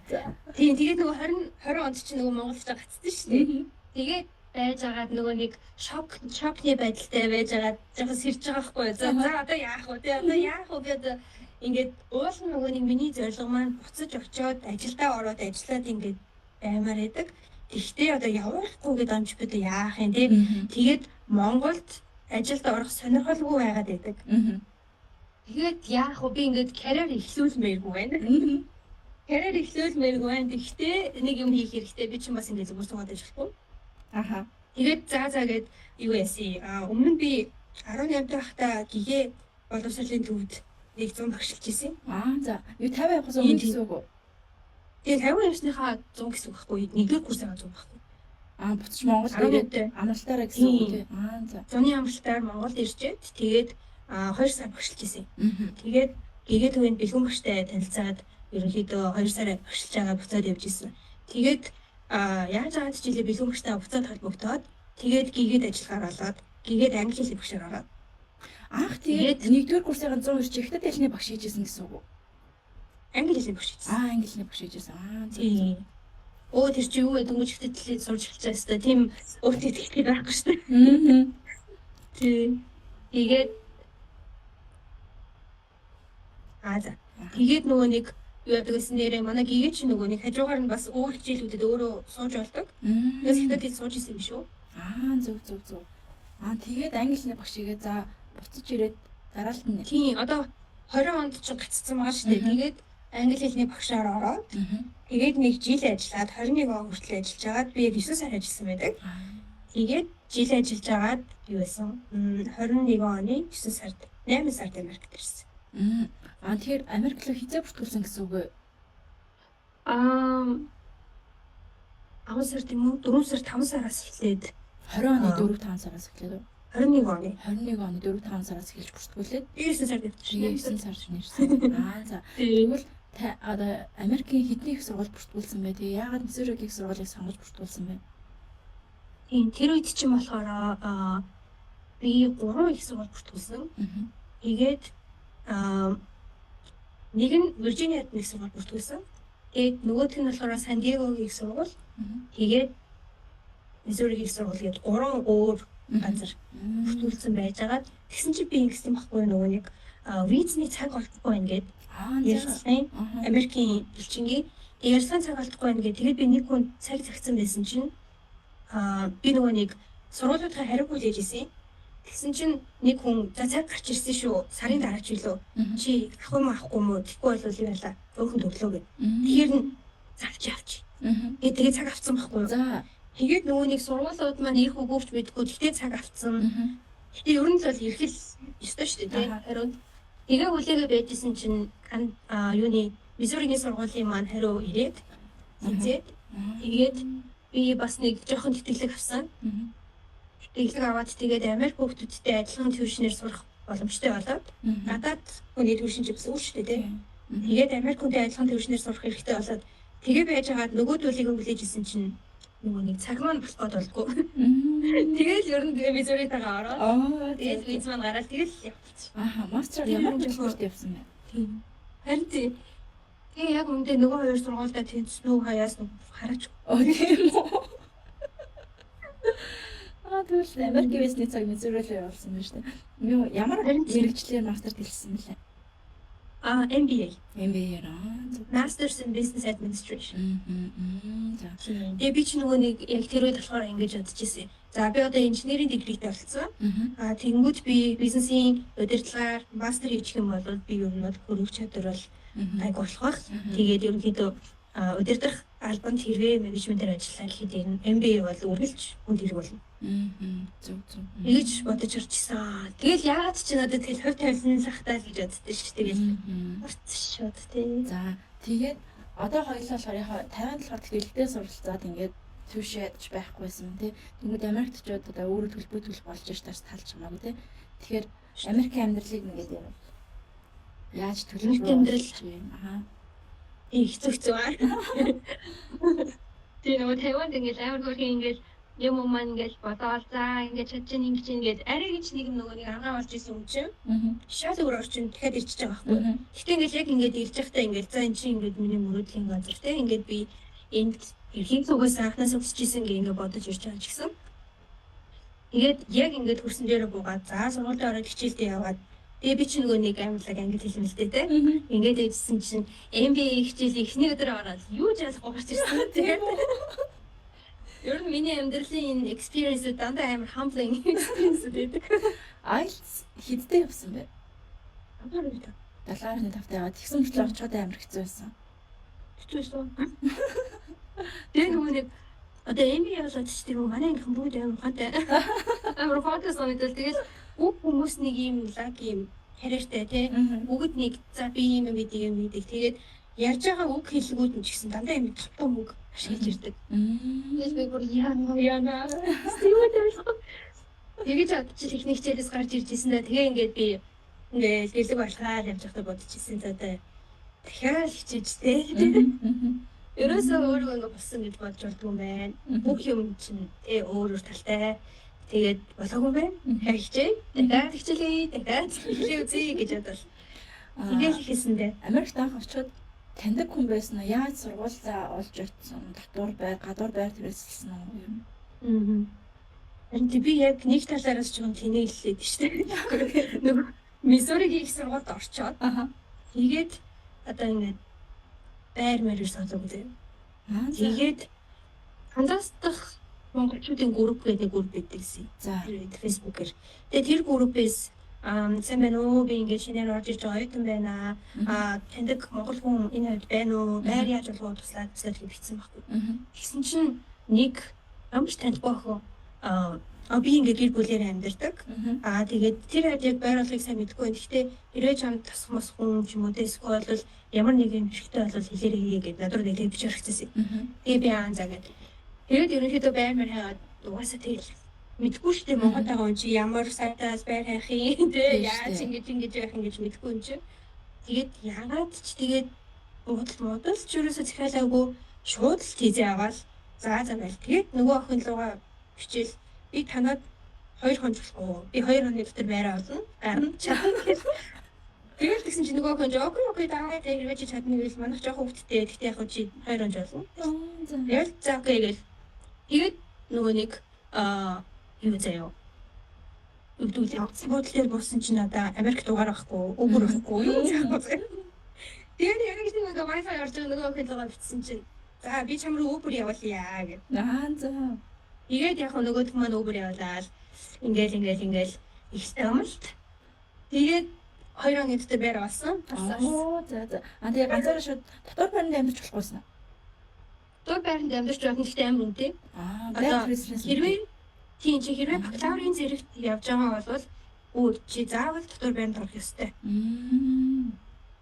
Тэгээд нөгөө 20 онд чинь нөгөө Монголд гацдсан шүү дээ. Тэгээд байж агаад нөгөө нэг шокны байдалтай байж агаад жоохон сэрж байгаа хгүй. За одоо яах вэ? Одоо яах вэ гэдэг ингээд уул нөгөө нэг миний зорилго маань буцаж очиод ажилдаа ороод ажиллаад ингээд баймаар байдаг. Тэгтээ одоо явахгүй гэдэг амж бид яах юм те. Тэгээд Монголд ажилд орох сонирхолгүй байгаад байдаг. Тэгээд яах вэ? Би ингээд карьер эхлүүлмээргүй байна. Карьер эхлүүлмээргүй байна. Тэгтээ нэг юм хийх хэрэгтэй. Би чинь бас ингээд зүгээр суугаад ажиллахгүй. Аха. Тэгээд за гэд юу яасан. Өмнө нь би 18 дахта гэгээ боловсролын төвд нэг 100 багшилж исэн. За. Юу 50 явахаас өмнө гэсэн үг үү? Тэгээд 50 явсныхаа 100 гэсэн үг байхгүй. Нэгдүгээр курсаа 100 байхгүй. Буцаж Монгол ирээд амралтаараа гэсэн үг тий. За. Зуны амралтаар Монголд иржээд тэгээд 2 сар багшилж исэн. Тэгээд гэгээ төвийн бэлгүн багштай танилцаад ерөнхийдөө 2 сар багшилж байгаа буцаад явж исэн. Тэгээд яаж аваад жилээ бэлгүн багштай буцаад холбогдоод тэгээд гигээд ажиллахаар болоод гигээд англи хэлний багшаар ороод тэгээд нэгдүгээр курсын 102 чихтэй дэлхний багш хийжсэн гэсэн үг үү? Англи хэлний багш хийжсэн. Англи хэлний багш хийжсэн. Тийм. Тэр чи юу гэдэг чихтэй дэлхийд сурч эхэлж байгаа. Тийм өөртөө итгэх байхгүй шүү дээ. Тийм. Тэгээд тэгээд нөгөө нэг юу яадаг гэсэн нэрээ манай гигээ чи нөгөө нэг хажуугаар нь бас өөр хичээлүүдэд өөрөө сууж болдог. Тэгээс хятад сууж исэн юм шүү. Зөв. Тэгээд англи хэлний багш хийгээ за буцаж ирээд дараалт нь. Тийм одоо 20 онд ч гацсан байгаа шүү дээ. Тэгээд англи хэлний багшаар ороод тэгээд нэг жил ажиллаад 21 он хүртэл ажиллаж агаад би 9 сар ажилласан байдаг. Тэгээд жил ажиллаж агаад юу байсан? 21 оны 9 сард 8 сард Америкт ирсэн. Тэгэхээр Америк руу хизээ бүртгүүлсэн гэсэн үг үү? 10 сар тийм үү? 4 сар 5 сараас эхлээд 20 оны 4-5 сараас эхлээд үү? 21 оны 4-5 сараас эхэлж бүртгүүлээд 9 сард ирсэн. 9 сард ирсэн. За. Тэгвэл одоо Америкийн хэдний их сургууль бүртгүүлсэн бэ? Тэгээ яагаад Миссуригийн их сургуулийг сонгож бүртгүүлсэн бэ? Тийм тэр үед чинь болохоор би 3 их сургууль бүртгүүлсэн. Тэгээд нэг нь Виржиниад нэг сургууль бүртгүүлсэн. Тэгээд нөгөөх нь болохоор Сан Диегогийн их сургууль. Тэгээд Миссуригийн их сургууль гээд 3 өөр газар бүртгүүлсэн байж байгаа. Тэгсэн чинь би ингэсэн байхгүй нөгөө нэг визний цаг олдохгүй байна гээд ярьсан. Америкийн элчингийн ярьсан цаг олдохгүй байна гээд тэгээд би нэг хүн цаг цагцсан байсан чинь би нөгөө нэг сургуулиудаа хариугүй л ээжсэн. Тэгсэн чинь нэг хүн за цаг гарч ирсэн шүү. Сарын дараач билүү. Чи авах юм авахгүй юм уу? Тэгэхгүй бол юу яалаа. Өөхөн төглөө гэв. Тэгэхээр нь завч явч. Тэгээ цаг авцсан байхгүй юу? За. Тэгээд нөгөө нэг сургуулиуд маань ирэх үгүйч мэдгүй. Тэгтээ цаг авцсан. Гэтэ ер нь л бол ирэх л ёстой шүү дээ. Хариу. Тэгээ хүлээгээ байжсэн чинь юуны Миссуригийн сургуулийн маань хариу ирээд хизээд тэгээд би бас нэг жоохон тэтгэлэг авсан. Тэтгэлэг аваад тэгээд Америк хүүхдүүдтэй адилхан төвшнээр сурах боломжтой болоод гадаад хүний төвшин ч гэсэн үгүй шүү дээ тий. Тэгээд Америк хүнтэй адилхан төвшнээр сурах хэрэгтэй болоод тэгээ байж байгаад нөгөөдөлийг хүлээжсэн чинь нөгөө нэг цаг маань болох гээд болдгоо. Тэгээд ер нь тэгээ Миссуритайгаа ороод тэгээд виз маань гараад тэгээд явчихсан. Мастер ямар төвшөнд явсан бэ? Тийм. Харин тэгээ яг үндэ нөгөө хоёр сургуультай тэнцсэн үү хаяас хараач. Тийм үү. Тэгвэл Америк визний цаг Миссурилоо явуулсан байна шүү дээ. Ямар мэргэжлэр мастер хэлсэн бэлээ? MBA. MBA-раа. Masters in Business Administration. Тэгээ би ч нөгөө нэг яг тэр үед болохоор ингэж бодож ирсэн. За би одоо инженерийн дигритэй болсон. Тэнгүүд би бизнесийн удирдлагаар мастер хийчих юм бол би ер нь бол хөрвөх чадвар бол айг болох байх. Тэгээд ерөнхийдөө удирдах албанд хэрвээ менежментээр ажиллах гэхэд MBA бол үргэлж хүнд хэрэг болно. Зөв. Ингэж бодож ирчихсэн. Тэгэл яагаад ч надад тэгэл хувь тавиланлахтаа л гэж боддоо шүү. Тэгэл уртшууд тий. За тэгээд одоо хоёулаа болохоор яг 50 болохоор тэтгэлдээ суралцаад ингээд төвшөөж байхгүйсэн тий. Тэгмэд Америктчууд одоо өөрөө төлбөр болж тааш талж хамаагүй тий. Тэгэхээр Америкийн амьдралыг ингээд яаж төлөвлөж амьдрал их хэцүү аа. Тэгээ нөгөө Тайванд ингээд амар хөрхи ингээд юм маань ингээд бодоол за ингээд чадчих ингэж ингээд арай гэж нэг аргаа болж исэн юм чинь. Шал өөр орчин дахиад ирчихэж байгаа байхгүй. Гэхдээ ингээд яг ингээд ирж байхдаа ингээд за эн чинь ингээд миний мөрөдлийн газар те ингээд би энд эрхийн зүгээс анхнаас өсчихсэн ингээд бодож ирж байгаа ч гэсэн. Тэгээд яг ингээд хөрсөн дээрээ буугаад за сургуулийн ороод хичээлдээ яваад тэгээ би ч нөгөө нэг англи хэлсэн л дээ те. Ингээд ээжсэн чинь MBA хичээл эхний өдөр ороод юу ч ялахгүй гарч ирсэн. Тэгээд ер нь миний амьдралын энэ experience дандаа амар humbling experience байдаг. IELTS хэдтэй явсан бэ? 7.5. 7.5 яваад тэгсэн мэтлээ очиход амар хэцүү байсан. Хэцүү байсан. Тэгээ нөгөө нэг одоо MBA болоод ч тийм манай анги бүгд амар ухаантай. Амар фокус онёдол тэгэл бүх хүмүүс нэг юм лаг юм хараартай тий. Бүгд нэг за би юм мэддэг. Тэгээд ярьж байгаа үг хэллгүүд нь ч гэсэн дандаа юм тотом үг ашиглаж ирдэг. Тэгэл би бүр яана. Тэгэж чи техник хичээлээс гарч ирж ирсэн даа. Тэгээ ингээд би ингээд дэлэг болохоор явж байхдаа бодож ирсэн за дахиад хичээж тий. Ерөөсөө өөрөө ингээд болсон гэж бодож болдгоо юм байна. Бүх юм чинь өөр талтай. Тэгээд болоогүй юм байна. Хичээ. Дахиад хичээлээ. Дахиад хичээ үзье гэж бодвол. Тэгээд хийсэндээ Америкт анх очиод таньдаг хүн байсан уу? Яаж сургуулаа олж ирсэн? Татвар байр, гадуур байр төрөлсөн үү юм? Харин би яг нэг талаараас ч юм тэнээ хэллээд шүү дээ. Нөгөө Миссуригийн их сургуульд орчоод тэгээд одоо ингээд байр мэрээр сонсоогүй дээ. Тэгээд хандаас дахь монголчуудын групп гэдэг групп байдаг гэсэн. За Facebook-ээр. Тэгээд тэр группээс сайн байна уу? Би ингээд шинээр орж иж байгаа юм байна. Таньдаг монгол хүн энэ хэд байна уу? Байр яаж болгоо туслаад гэж бичсэн байхгүй. Тэгсэн чинь нэг амч таньдгүй охин би ингээд гэр бүлээр амьдардаг. Тэгээд тэр хэд яг байр болгохыг сайн мэдгүй байна. Гэхдээ хэрвээ чамд тасмас хүн ч юм уу эсвэл бол ямар нэгэн хэрэгтэй бол хэлээрэй гэдэг надад нэг тэгж хэрэгцээсэн. Тэгээ би за гэдэг. Тэгээд ерөнхийдөө байр мэр хаагаад угаасаа тэгэл мэдгүй шүү дээ Монгол байгаа хүн чи ямар сайтаас байр хайх юм те яаж ингэж явах юм гэж мэдгүй юм чи. Тэгээд яагаад ч тэгээд модал ч юусоо захиалаагүй шууд л тийзээ аваад за байл. Тэгээд нөгөө охин лугаа бичээл би танад 2 хон болохгүй. Би 2 хоны дотор байраа олно. Гарна чадна гэж. Тэгээд тэгсэн чинь нөгөө охин окей даа тэгээд чи чадна гэж манайх жоохон хөвгттэй. Гэхдээ яг чи 2 хонж олно. Тэгээд за окей гэж. Тэгээд нөгөө нэг юу заяа. Өвдөл явцсан бодлоор буусан чинь одоо Америк дугаар авахгүй, өгөр авахгүй юу заяа. Тэгээд яг гэж нэг Wi-Fi орж байгаа нөгөө охин лугаа бичсэн чинь за би чам руу Uber явуулъя гэх. за. Тэгээд яг нөгөөд маань Uber явуулаад ингээл ихтэй амлт. Тэгээд 2 хоногийн дотор байр олсон. За. Тэгээ ганцаараа шууд дотор байранд амьдарч болохгүйсэн. Дотор байранд амьдарч байх нь ихтэй амар үнэтэй. Хэрвээ бакалаврын зэрэгт явж байгаа бол чи заавал дотор байранд орох ёстой.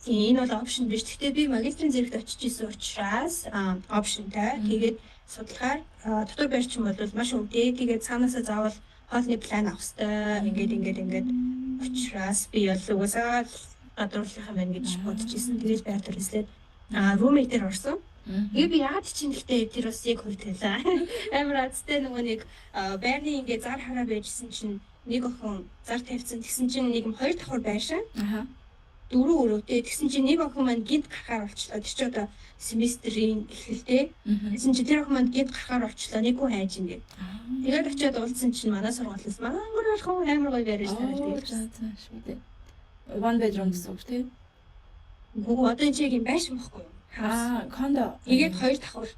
Энэ бол опшн биш. Гэхдээ би магистрийн зэрэгт очиж исэн учраас опшнтай. Тэгээд судлахаар дотор байрч юм бол маш үнэтэй. Тэгээд цаанаасаа заавал хоолны план авах хэрэгтэй. Ингээд учраас би бол угаасаа гадуурлах юм байна гэж бодож исэн. Тэгээд байр төрөслээд roommate-ээр орсон. Тэгээд би яагаад ч юм гэхдээ тэр бас яг хөртөлөө. Амар азтай нөгөө нэг байрны ингээд зар хараа байжсэн чинь нэг охин зар тавьсан. Тэгсэн чинь нэг 2 давхар байшаа. 4 өрөөтэй. Тэгсэн чинь нэг охин маань гинт гарахаар болчлоо. Тэр чи одоо семестрийн эхлэлтэй. Тэгсэн чинь тэр охин маань гинт гарахаар болчлоо. Нэг хүн хайж ингээд. Тэгээд очиод уулзсан чинь манай сургуулиас мангар охин амар гоё байраж тавьдаг. За шүү дээ. One bedroom гэсэн үг тийм. Нөгөө одоо энэ чиг юм байшин байхгүй юу? Кондо. Тэгээд 2 давхар.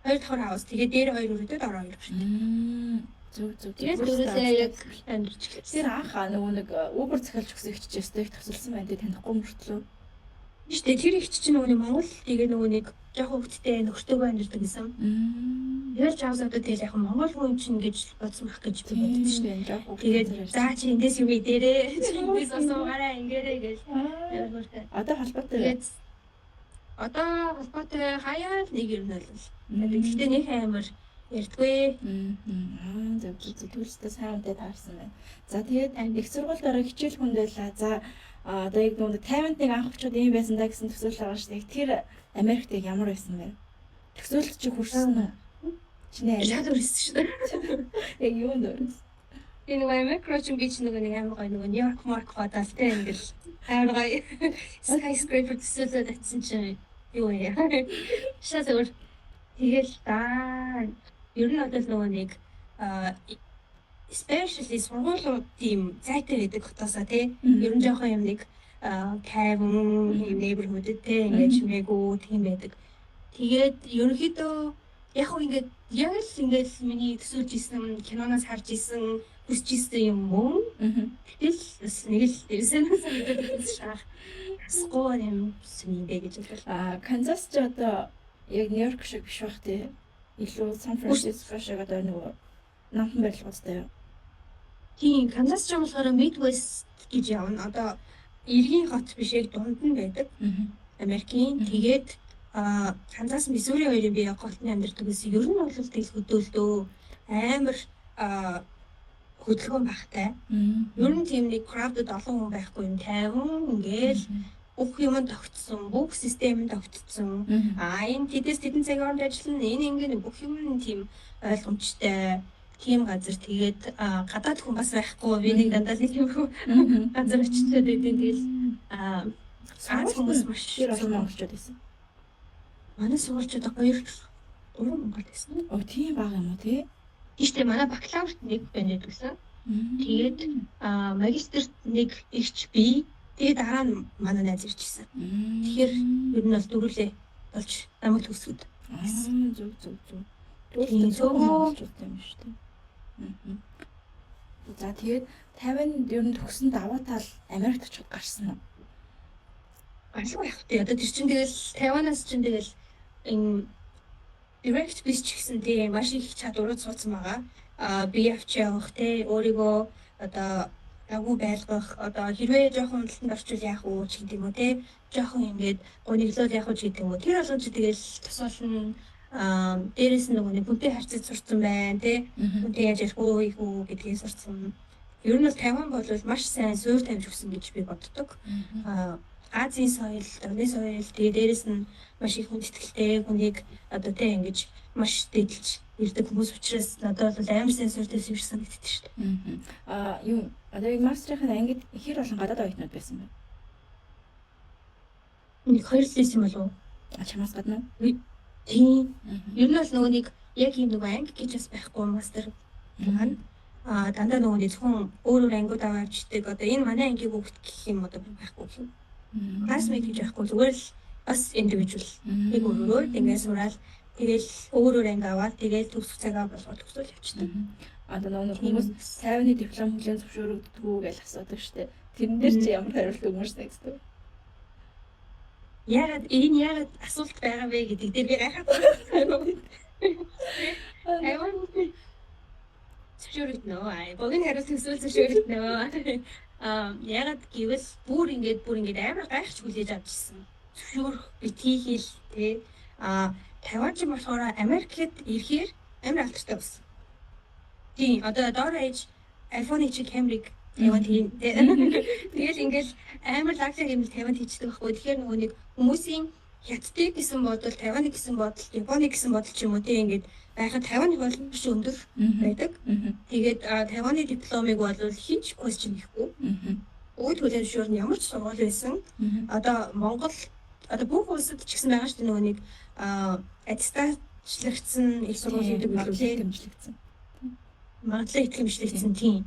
2 давхар хаус. Тэгээд дээр 2 өрөөдөд ороо 2 шүү дээ. Зүг. Тэгээд дөрөвдөө яг амьдч гэлээ. Тэр анхаа нөгөө нэг Uber захиалж өгсөн хичээстэй их тасалсан байна тий танихгүй мөртлөө. Штэ тэр их чинь нөгөө Монгол тэгээ нөгөө нэг жоохон хөвгттэй нөхөртөөгөө амьддаг гэсэн. Тэр ч аваад тэгэл яг Монгол хүн чинь гэж бодсон байх гэж би боддоо штэ. Тэгээд за чи эндээс юу дээрээ чи эндээс асуугаараа ингээрэй гэж. Одоо холбоотой. Тэгээд одоо холбоотой хаяа нэг юм бол. Гэхдээ нэг амар ярьдгүй. Зөвхөн сайн үнтэй таарсан байна. За тэгээд их сургуульд ороо хичээл хүндэлээ. За одоо яг нэг 50-ыг анх очоод ийм байсан даа гэсэн төсөөлөл байгаа шүү дээ. Тэр Америкт ямар байсан бэ? Төсөөлөлт чи хүрсэн үү? Чиний Шал өрсөн шүү дээ. яг юунд өрсөн? Энэ нэг Америкч би ч нэг амар гоё нэг Нью-Йорк марк бодал тэ ингээл амар гоё skyscraper төсөөлөд атсан чинь юу яа. Шал өөр. Тэгэл ер нь одоо нэг especially сургуулийн team зайтай байдаг хотоосаа тий. Ер нь жоохон юм нэг кайвн neighborhood тий ингэж мэгүү тийм байдаг. Тэгээд ерөнхийдөө яг уу ингээд яг л ингээд миний төсөөлж исэн киноноос харж исэн хүсэж исэн юм уу? Тэгэл бас нэг л дэрсэнээс мэдээд шах. Скоо юм сүнийдэ гэж бодлоо. Канзас ч одоо яг Нью-Йорк шиг биш бах тий. Илүү Сан Франциско шиг одоо нөгөө намхан барилгуудтай юу? Тийм, Канзас ч юм болохоор Midwest гэж явна. Одоо эргийн хот биш яг дунд нь байдаг. Америкийн тэгээд Канзас, Миссури хоёрын бие голтны амьдардаг гэсэн. Ер нь бол тэгэл хөдөөлдөө амар хөдөлгөөн багтай. Ер нь тийм нэг crowded олон хүн байхгүй юм тайван ингээл бүх юм тогтсон, бүх систем тогтсон. Энэ тэдэн цаг хооронд ажиллана. Энэ ингээд бүх юм тийм ойлгомжтой тийм газар. Тэгээд гадаад хүн бас байхгүй. Би нэг дандаа нэг юм газар очиод байдیں۔ Тэгэл хүмүүс маш олон монголчууд байсан. Манай сургуульчид 2 Монгол байсан. Тийм баг юм уу тий? Тийштэй манай бакалаврт нэг байна гэсэн. Тэгээд магистрт нэг ихч би. Тэгээд дараа нь манай найз ирчихсэн. Тэгэхээр ер нь бол дөрүлээ болж намайг төсгөд. Зүг. Тэгвэл цөөхөн юм шүү дээ. За тэгээд 50-нд ер нь төгсөнд даваа тал Америкт очиход гарсан уу? Алуу яг тий. Одоо тэр чинь тэгэл Тайванаас чинь тэгэл энэ direct биш ч гэсэн тийм маш их чадварууд суудсан байгаа. Би авч явах тий өөрийгөө одоо агуу байлгах одоо хэрвээ жоохон хөндлөлтөнд орчвол яах уу ч гэдэг юм уу тий жоохон ингээд гониглол яах уу ч гэдэг юм уу. Тэр болгож тэгэл тусаална дээрээс нөгөө нэг хүнтэй харьцаж сурцсан байна тий хүнтэй яаж ярих уу гэдгийг сурцсан. Ер нь бол Тайван бол маш сайн суурь тавьж өгсөн гэж би боддог. Азийн соёл, Орны соёл тэгээ дээрээс нь маш их хүндэтгэлтэй хүнийг одоо тий ингэж маш дэдэлж ирдэг хүмүүс учраас надад бол амар сайн суурь тавьж ирсэн гэдэг шүү дээ. Юу одоо яг мастрын ангид ихэр болон гадаад оюутнууд байсан байна. Нэг 2 л байсан болов уу? Чамаас гадна уу? Тийм. Ер нь бол нөгөө нэг яг юм нөгөө анги гэж бас байхгүй мастер маань дандаа нөгөө нэг зөвхөн өөр ангиуд аваачдаг. Одоо энэ манай ангийн хүүхд гэх юм одоо байхгүй юм. Классмейт гэж байхгүй зүгээр л бас индивидуал нэг өөрөөр ингэж сураал тэгэл өөр анги аваад тэгэл төгсөх цагаа болгоод төгсөөл явчихдаг. Одоо нөгөө хүмүүс 50-ны диплом хүлээн зөвшөөрөгддгүү гэж асуудаг штеп. Тэрэн дээр чи ямар хариулт өгмөр санагдав? Яг асуулт байгаа вэ гэдэг дээр би гайхаад. Зөвшөөрөгднөө. Богино хариулт төсөөл зөвшөөрөгднөө. Ягаад гэвэл бүр ингээд амар гайхаж хүлээж авчихсан. Зөвшөөрөх битгий хэл тий. Таваач юм болохоор Америкт ирэхээр амар алдартай болсон. Тийм одоо доор ээж iPhone чи Camry Таван тийм. Тэгэл ингээл амар лаглаг юм Таванд хийчихдэг байхгүй. Тэгэхээр нөгөө нэг хүмүүсийн хятадыг гэсэн бодол, Таваныг гэсэн бодол, Японыг гэсэн бодол ч юм уу тийм ингээд байхад Таваны бол маш өндөр байдаг. Тэгээд Таваны дипломыг бол хинч question хийхгүй. Өөд хүлээн зөвшөөрн ямар ч сургууль байсан. Одоо Монгол одоо бүх улсад ч гэсэн байгаа шүү дээ нөгөө нэг аттестачлагдсан их сургууль гэдэг үү хэмжлэгдсэн. Магадлал итгэмжлэгдсэн тийм.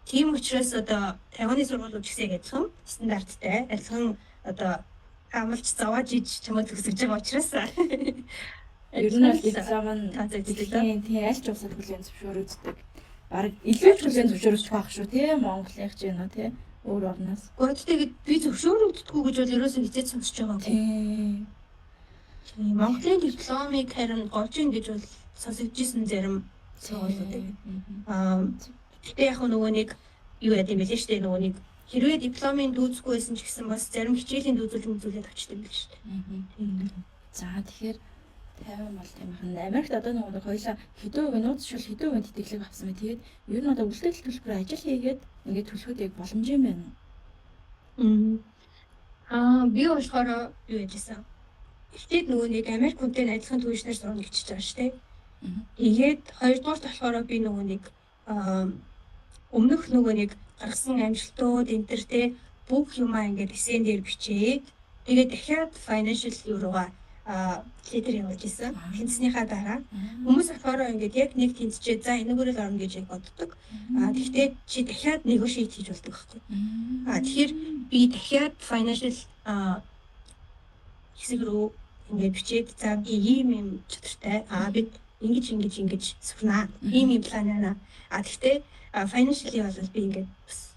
Тийм учраас одоо Таваны сургуулиуд ч гэсэн адилхан стандарттай, адилхан одоо амлж зовоож иж чамд төгсөж байгаа учраас ер нь бол диплом нь тийм аль ч улсад хүлээн зөвшөөрөгддөг. Бараг илүү ч хүлээн зөвшөөрөгдөх байх шүү тийм Монголын ч юм уу тийм өөр орноос. Гэхдээ би зөвшөөрөгддөггүй гэж бол ерөөсөө хизээд сонсож байгаа юм. Тийм. Монголын дипломыг харин голж ин гэж бол сонсогдчихсэн зарим сургуулиудыг. Тэгтээ яг нөгөө нэг юу яд юм бэлээ штэ нөгөө нэг хэрвээ дипломын дүүцгүй байсан ч гэсэн бас зарим хичээлийн дүүцүүлэг үзүүлээд авчдаг юм биш үү? За тэгэхээр 50 бол тийм байна. Америкт одоо нэг хоёлаа хэдэн хувийн нууц шил хэдэн хувийн тэтгэлэг авсан байна. Тэгээд ер нь одоо үлдэгдэл төлбөр ажил хийгээд ингээд төлөхөд яг боломж юм байна. Би болохоор юу яжсэн. Эхлээд нөгөө нэг Америк хүнтэй адилхан түвшнээр сурна гэж байгаа шүү дээ. Тэгээд хоёрдугаарт болохоор би нөгөө нэг өмнөх нөгөө нэг гаргасан амжилтууд энтертэй бүх юмаа ингээд эсэн дээр бичээд тэгээд дахиад financial руугаа лидер явуулж исэн. Тэнцснийхаа дараа хүмүүс болохоор ингээд яг нэг тэнцчээ за энэгээр л орно гэж яг боддог. Гэхдээ чи дахиад negotiate хийж болдог байхгүй. Тэгэхээр би дахиад financial хэсэг рүү ингээд бичээд за би ийм чадртай би ингэж сурнаа. Ийм план байна. Гэхдээ financially бол би ингээд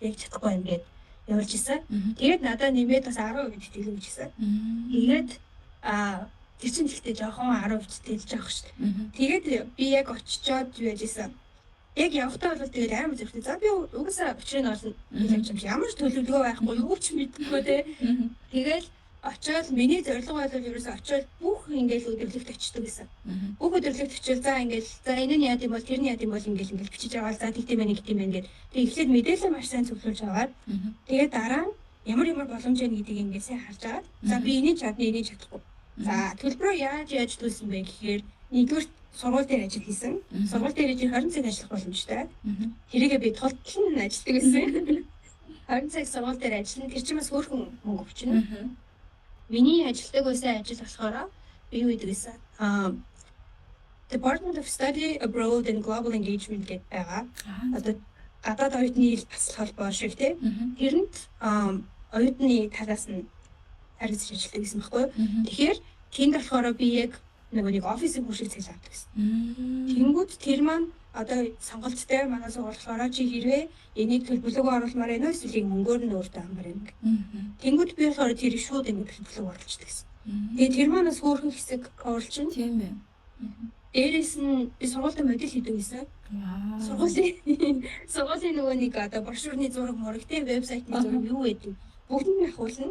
яг чадахгүй юм гээд явуулж исэн. Тэгээд надад нэмээд бас 10% тэтгэлэг өгчсэн. Тэгээд тэр чинь ихтэй жоохон 10% тэтгэлж авах шүү дээ. Тэгээд би яг очичоод юу яжсэн. Яг явахтаа бол тэгээд амар зөвхөн за би угаасаа өчрөө олно гэж юм. Ямар ч төлөвлөгөө байхгүй юу ч мэдгүй те. Тэгээд очоод миний зорилго бол ерөөсөө очоод бүх ингээл өдөрлөгт очдөг гэсэн. Бүх өдөрлөгт очивол за ингээл за энэ нь яа гэм бол тэр нь яа гэм бол ингээл бичиж аваад за тэгтэмээ гэдэг. Тэгээд эхлээд мэдээлэл маш сайн зөвлөж аваад тэгээд дараа нь ямар боломж байна гэдгийг ингээд сайн харж аваад за би энийг чадна энийг чадахгүй. За төлбөрөө яаж төлсөн бэ гэхээр нэгдүгээр сургууль дээр ажил хийсэн. Сургууль дээр 20 цаг ажиллах боломжтой. Тэрийгээ би тултлан ажилладаг гэсэн. 20 цаг сургууль дээр ажиллана. Тэр чинь бас хөөрхөн мөнгө өчнө. Миний ажилтдаг байсан ажил болохоор би юу гэдэг вэ? Department of Study Abroad and Global Engagement гэдэг байгаа. Одоо гадаад оюутны бас холбоо шиг тийм. Тэрэнд оюутны талаас нь харилцаж ажилладаг гэсэн байхгүй юу? Тэгэхээр тэнд болохоор би яг нэг офисын хүчийг цэглэж авдаг гэсэн. Тэнгүүд тэр маань одоо сонголттой манай сургуулиараа чи хэрвээ энийг төлбөлөөгөө оруулмаар байна уу эсвэл мөнгөөр нь өөртөө амаар байна гэх. Тэнгүүд би болохоор тэр шууд ингэ төлбөлөг оруулчихдаг гэсэн. Тэгээ тэр манаас хөөрхөн хэсэг оруулчихна. Тийм ээ. Дээрээс нь би сургуультай модель хийдэг гэсэн. Сургуулийн нөгөө нэг одоо брошюрны зураг мөрөгтэй вебсайтны зураг юу гэдэг бүгд нь ахуулна.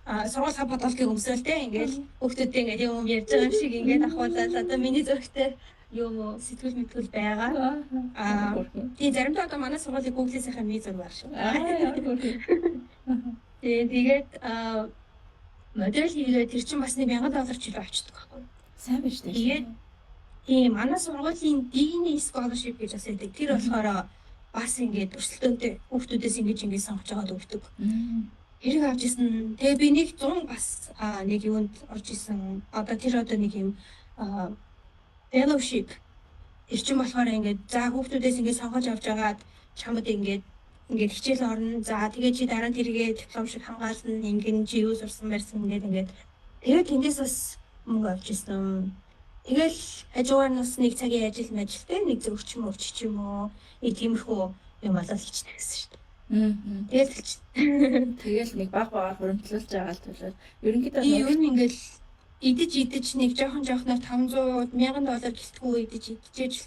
Сургуулийн бодолтыг өмсөөлтэй ингээл хүүхдүүдтэй ингээд юм ярьж байгаа юм шиг ингээд ахуулаад одоо миний зурагтай юм сэтгэл мэтгэл байгаа. Тийм заримдаа одоо манай сургуулийн Google-ийнхаа ми зураг баг шүү. Тэгээд модель хийгээд тэр чинь бас $1000 ч илүү авчдаг байхгүй. Сайн биш үү? Тэгээд тийм манай сургуулийн Dean Scholarship гэж бас байдаг. Тэр болохоор бас ингээд өрсөлдөөнтэй хүүхдүүдээс ингэж сонгож аваад өгдөг. Хэрэг авч исэн. Тэгээ би нэг 100 бас нэг юунд орж исэн. Одоо тэр нэг юм fellowship. Тэр чинь болохоор ингээд за хүүхдүүдээс ингээд сонгож авч агаад чамд ингээд хичээл орно. За тэгээ чи дараа нь тэргээ диплом шиг хамгаална. Ингээд чи юу сурсан байсан ингээд тэгээ тэндээс бас мөнгө авч исэн. Тэгэл хажуугаас нэг цагийн ажилтай нэг зөвч ч юм уу. Тиймэрхүү юм болоод хийчихсэн гэсэн шүү дээ. Тэгэл нэг баг хуримтлуулж байгаа л төлөө. Ерөнхийдөө ер нь ингээл идэж нэг жоохноор $500 $1000 гэлтгүү идэж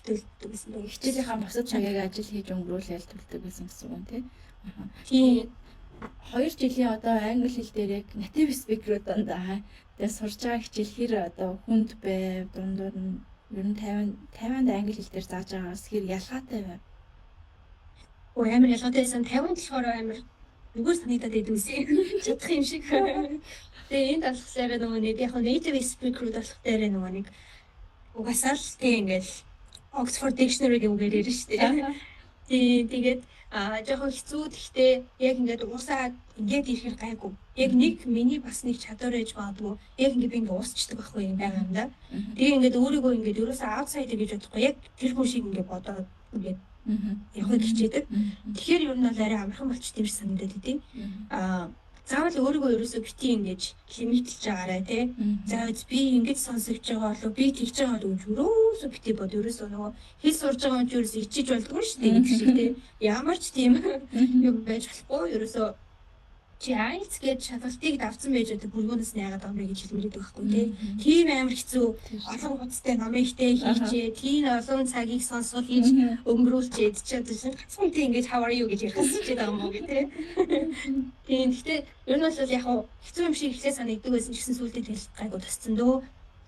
төлдөг гэсэн үг. Хичээлийнхаа босод цагийг ажил хийж өнгөрүүлээл төлдөг гэсэн үг тийм. Тийм. 2 жилийн одоо англи хэл дээр яг native speaker-ууд дандаа тэгээд сурж байгаа хичээл хэр одоо хүнд байв дундуур нь ер нь 50-анд англи хэл дээр зааж байгаагаас хэр ялгаатай байв. Амар ялгаатай байсан 50-нд болохоор амар нөгөө санагдаад идвэсээ чадах юм шиг. Тэгээ энэ талхсаар нөгөө нэг яг native speaker-ууд болох дээр нөгөө нэг угаасаа л тийм ингээл Oxford Dictionary гэвэл ярина шүү дээ. Тэгээд жоохон хэцүү гэхдээ яг ингээд уусаад ингээд ирэхээр гайгүй. Яг нэг миний бас нэг чадвар ээж баадгүй. Яг ингээд би ингээд уусчдаг байхгүй юм байгаа юм да. Тэгээ ингээд өөрийгөө ингээд ерөөсөө outsider гэж бодохгүй. Яг тэр хүн шиг ингээд бодоод ингээд явах хичээдэг. Тэгэхээр ер нь бол арай амархан болчих тийм санагдаад идэв. Заавал өөрийгөө ерөөсөө бити ингэж лимитлж байгаарай тий. За би ингэж сонсогч байгаа болов би тэгж байгаа бол ерөөсөө бити бод ерөөсөө нөгөө хэл сурж байгаа юм ерөөсөө ичиж болдгоо шүү дээ гэдэг шиг тий. Ямар ч тийм юм байж болохгүй ерөөсөө чи айлц гэж шалгалтыг давцсан байж байгаа бүргүүнээс яагаад амрыг гэж хэлмээр байдаг байхгүй тий. Тийм амар хэцүү олон хуцтай номын ихтэй хийчээ тийм олон цагийг сонсвол хийж өнгөрүүлчихэд чи одоо гацхан тийм ингэж how are you гэж ярих хэрэгтэй байгаа юм уу тий. Тийм гэхдээ ер нь бол яг хэцүү юм шиг ихлээр санагддаг байсан ч гэсэн сүултээ тэгэл гайгүй тасцсан дөө.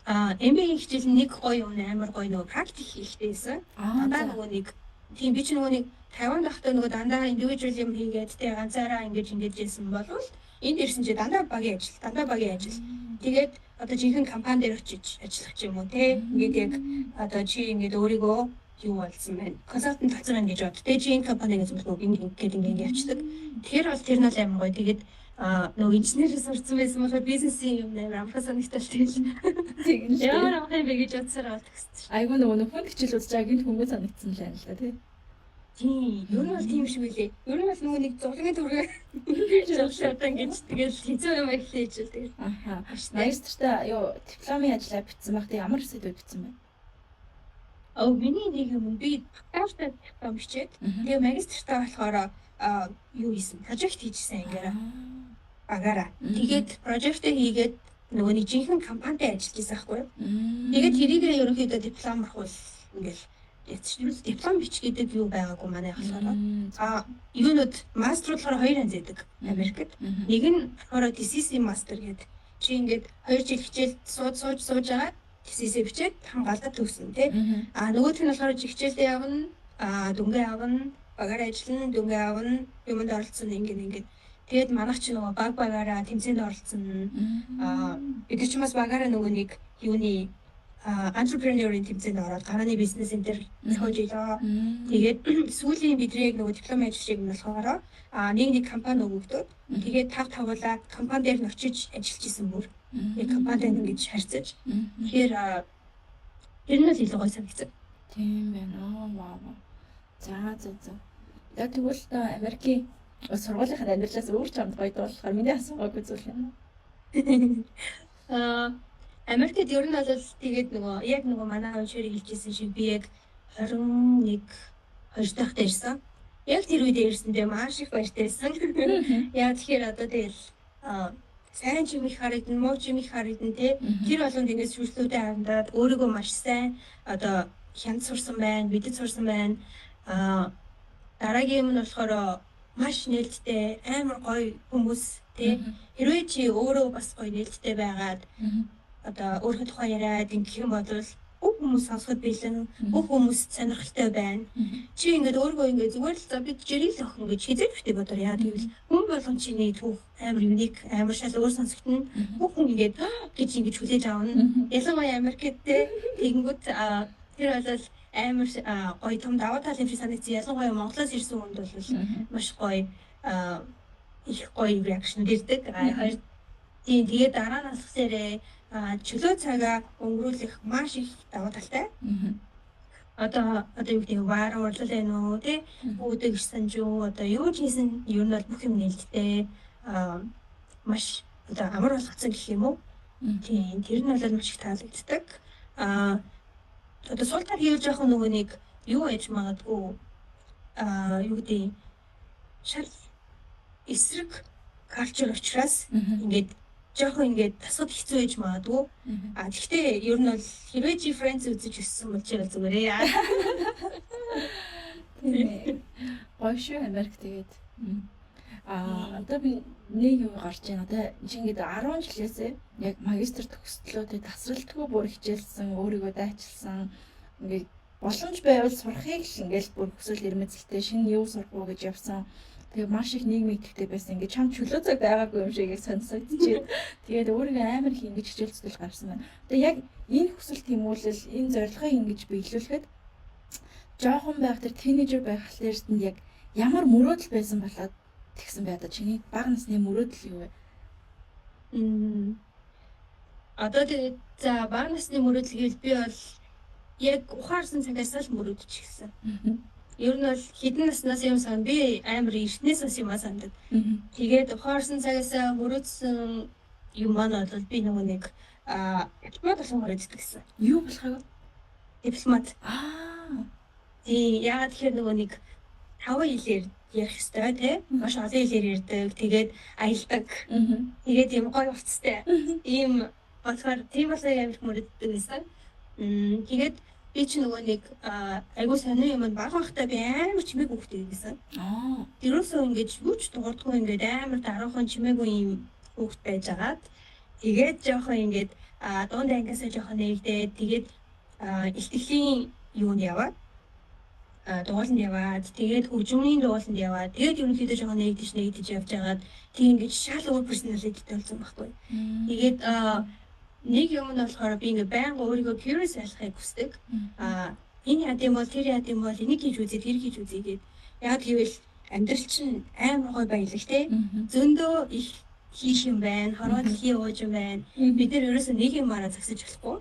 MBA хичээл нэг гоё юм амар гоё нөгөө практик хийхтэйсэн. Дандаа нөгөө нэг тийм би ч нөгөө нэг Тайван дахтаа нөгөө дандаа individual юм хийгээд тэгээ ганцаараа ингэж яасан болвол энд ирсэн чи дандаа багийн ажил. Тэгээд одоо жинхэнэ компани дээр очиж ажиллах юм уу те. Ингээд яг одоо чи ингээд өөрийгөө юу болсон байна. Консалтант болсон байна гэж бод. Тэгээ чи энэ компаниг зөвхөн нөгөө ингээд явчихдаг. Тэгэхээр бол тэр нь л амар гоё. Тэгээд нөгөө инженерээс сурсан байсан болохоор бизнесийн юм амар амархан санагдтал тэгэл. Тийм л. Ямар амархан юм бэ гэж бодсоор болдог гэсэн. Айгуу нөгөө хүн хичээл үзэж байгаа гинт хүмүүс санагдсан л байна л да тий. Тийм. Ер нь бол тийм шиг үлээ. Ер нь бол нөгөө нэг зургийн төргөө жавшаатан гэж тэгэл хэцүү юм эхлэж л тэгэл. Аха. Магистртаа юу дипломын ажиллаа бичсэн баг. Тэг ямар сэдвүүд бичсэн бэ? Миний нэг юм би бакалавртаа диплом бичээд тэгээ магистртаа болохоор юу хийсэн? Прожект хийжсэн ангаараа. Агаараа. Тэгээд прожектээ хийгээд нөгөө нэг жинхэнэ компанид ажиллаж байсан байхгүй юу? Тэгээд тэрийгээ ерөнхийдөө диплом авах ингээл яцчихвэл диплом бич гэдэг юу байгаагүй манай болохоор. Юунууд мастер болохоор 2 анз байдаг Америкт. Нэг нь болохоор TCC мастер гэдэг. Чи ингээд 2 жил хичээл сууж байгаа TCC бичээд хамгаалаад төгсөн тий. Нөгөөх нь болохоор хичээлдээ явна, дүнгээ авна, багаар ажиллана, дүнгээ авна, юмд оролцсон ингээд. Тэгээд манайх ч нөгөө багаараа тэмцээнд оролцсон. Бид ч бас багаараа нөгөө нэг юуны entrepreneur-ийн тэмцээнд ороод гарааны бизнес энэ төр сууж илаа. Тэгээд сүүлийн бидний яг нөгөө диплом ажиллаж байгаа болохоор нэг компани өгөгдөөд тэгээд тавуулаад компани дээр нь очиж ажиллаж исэн бүр. Яг компанид ингэж харьцаж. Тэгэхээр ер нь л илүү гоё санагдсан. Тийм байна. Вау. За. Яг тэгвэл Америкийн сургуулийн амьдралаас өөр ч амд гоё болохоор миний асуугаагүй зүйл юм. Америкт ер нь бол тэгээд нөгөө яг нөгөө манай унширыг хэлжсэн шиг би яг 21 2 дахь дээрсэн. Яг тэр үед ирсэндээ маш их баяртайсан. Яа тэгэхээр одоо тэгэл сайн ч юм их харагдана, муу ч юм их харагдана те. Тэр болгонд ингэж сүрслүүдээ хандаад өөрийгөө маш сайн одоо хянд сурсан байна, бидэд сурсан байна. Дараагийн юм нь болохоор маш нээлттэй, амар гоё хүмүүс те. Хэрвээ чи өөрөө бас гоё нээлттэй байгаад одоо өөрийнхөө тухай яриад ингэх юм бол бүх хүмүүс сонсоход бэлэн, бүх хүмүүс сонирхолтой байна. Чи ингээд өөргөө ингээд зүгээр л за бид жирийн охин гэж хизээд битээ бодор яа гэвэл хүн болгон чиний түүх амар юник, амар шал өөр сонсогдно. Бүх хүн ингээд гэж ингэж хүлээж авна. Ялангуяа Америкт тэгэнгүүт тэр бол амар гоё том даваа тал юм шиг санагдсан. Ялангуяа Монголоос ирсэн хүнд бол маш гоё их гоё реакшн дэрдэг. Тэгээд дараа нь алхсараа чөлөө цагаа өнгөрүүлэх маш их даваа талтай. Одоо юу гэдэг ваар урлал байна уу тий? Өөдөг ирсэн жоо одоо юу ч хийсэн ер нь бол бүх юм нээлттэй маш одоо амар болгоцсон гэх юм уу? Тийм тэр нь бол маш их таалагддаг. Одоо суултаар хийж явах нөгөө нэг юу ээж магадгүй юу гэдэг шал эсрэг калчур учраас ингээд жоохон ингээд тасгад хэцүү байж магадгүй. Гэхдээ ер нь бол хэрвээ чи Friends үзэж өссөн бол чи бол зүгээрээ. Гоё шүү Америк тэгээд. Одоо би нэг юм гарч байна. Одоо чи ингээд 10 жилээсээ яг магистр төгсөлөө тэгээд тасралтгүй бүр хичээлсэн, өөрийгөө дайчилсан. Ингээд боломж байвал сурахыг л ингээд бүр хүсэл эрмэлзэлтэй шинэ юу сурах уу гэж явсан. Тэгээ маш их нийгмийн идэвхтэй байсан. Ингээд чам чөлөө цаг байгаагүй юм шиг сонсогдчихээ. Тэгээд өөрийгөө амар их ингэж хичээл зүтгэл гарсан байна. Тэгээ яг энэ хүсэл тэмүүлэл, энэ зорилгыг ингэж биелүүлэхэд жоохон байх тэр тинейжер байх хэлтэнд яг ямар мөрөөдөл байсан болоод тэгсэн бай одоо чиний бага насны мөрөөдөл юу вэ? Одоо тэгээд за бага насны мөрөөдөл гэвэл би бол яг ухаарсан цагаас л мөрөөдөж гисэн. Ер нь бол хэдэн наснаас юм сан би амар эртнээс бас юм сандад. Тэгээд ухаарсан цагаас мөрөөдсөн юм маань бол би нөгөө нэг дипломат болсон мөрөөддөг гэсэн. Юу болох вэ? Дипломат. Тийм яагаад тэгэхээр нөгөө нэг 5 хэлээр ярих хэрэгтэй тий. Маш олон хэлээр ярьдаг. Тэгээд аялдаг. Тэгээд юм гоё уцтай. Ийм болохоор тийм бас амар мөрөөддөг гэсэн. Тэгээд би ч нөгөө нэг айгуу сонио юм баг багтаа би амар чимээг хүүхдээ гэсэн. Тэрөөсөө ингэж юу ч дуурдгүй ингээд амар даруухан чимээгүй юм хүүхд байж агаад тэгээд жоохон ингээд дунд ангиасаа жоохон нэгдээд тэгээд ихтгэлийн юунд яваад дугууланд яваад тэгээд хөгжмийн дугууланд яваад тэгээд ерөнхийдөө жоохон нэгдэж явж байгаад тийм ингэж шал өөр personality болсон байхгүй. Тэгээд нэг юм нь болохоор би ингээ байнга өөрийгөө curious байлгахыг хүсдэг. Энэ яд юм бол тэр яд юм бол энийг хийж үзье тэр хийж үзье гэд. Яг гэвэл амьдрал чинь амар гой баялаг те. Зөндөө их хийх юм байна, хорвоо дэлхий ууж юм байна. Бид нэр ерөөсөө нэг юмараа зогсож болохгүй.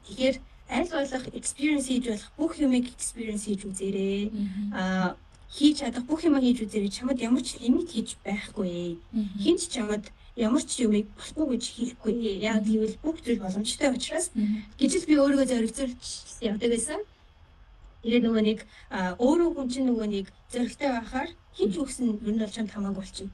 Тэгэхээр аль болох experience хийж болох бүх юмыг experience хийж үзээрэй. Хийж чадах бүх юмаа хийж үзээрэй. Чамд ямар ч лимит хийж байхгүй. Хинч чамд ямар ч юмыг болохгүй гэж хэлэхгүй. Яг гэвэл бүх зүйл боломжтой учраас гэж би өөрийгөө зоригцуулж явдаг байсан. Тэгээд нөгөө нэг өөрөө хүн чинь нөгөө нэг зоригтой байхаар хинч үгсэн ер нь бол чамд хамаагүй болчихно.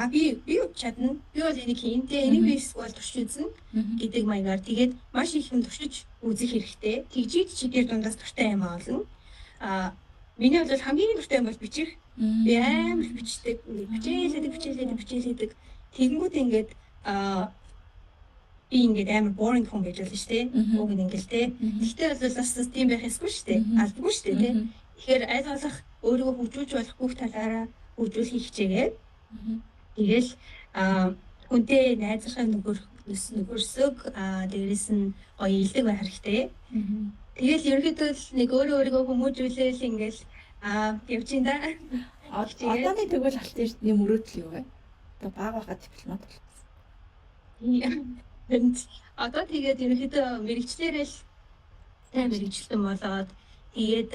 Би чадна. Би бол энийг хийнтэй, энийг би эсвэл туршиж үзнэ гэдэг маягаар тэгээд маш их юм туршиж үзэх хэрэгтэй. Тэгжиж чи тэр дундаас дуртай юм олно. Миний бол хамгийн дуртай юм бол бичих. Би амар бичдэг. Бичээлээдэг. Тэгэнгүүт ингээд би ингээд амар boring хүн байж болно шүү дээ. Уг нь ингээд те. Гэхдээ бол бас тийм байх ёсгүй шүү дээ. Алдгүй шүү дээ те. Тэгэхээр аль болох өөрийгөө хөгжүүлж болох бүх талаараа хөгжүүлэх хичээгээд тэгэл хүнтэй найзрахын нөхөрсөг дээрээс нь гоё илдэг байх хэрэгтэй. Тэгэл ерөнхийдөө нэг өөрийгөө хүмүүжүүлээл ингээл явж ин да. Одооний тэгвэл алт юм мөрөөдөл юу вэ? Одоо баг байхад дипломат болсон. Одоо тэгээд ерөнхийдөө мэрэгчлэрэл тай мэрэгчлэн болоод тэгээд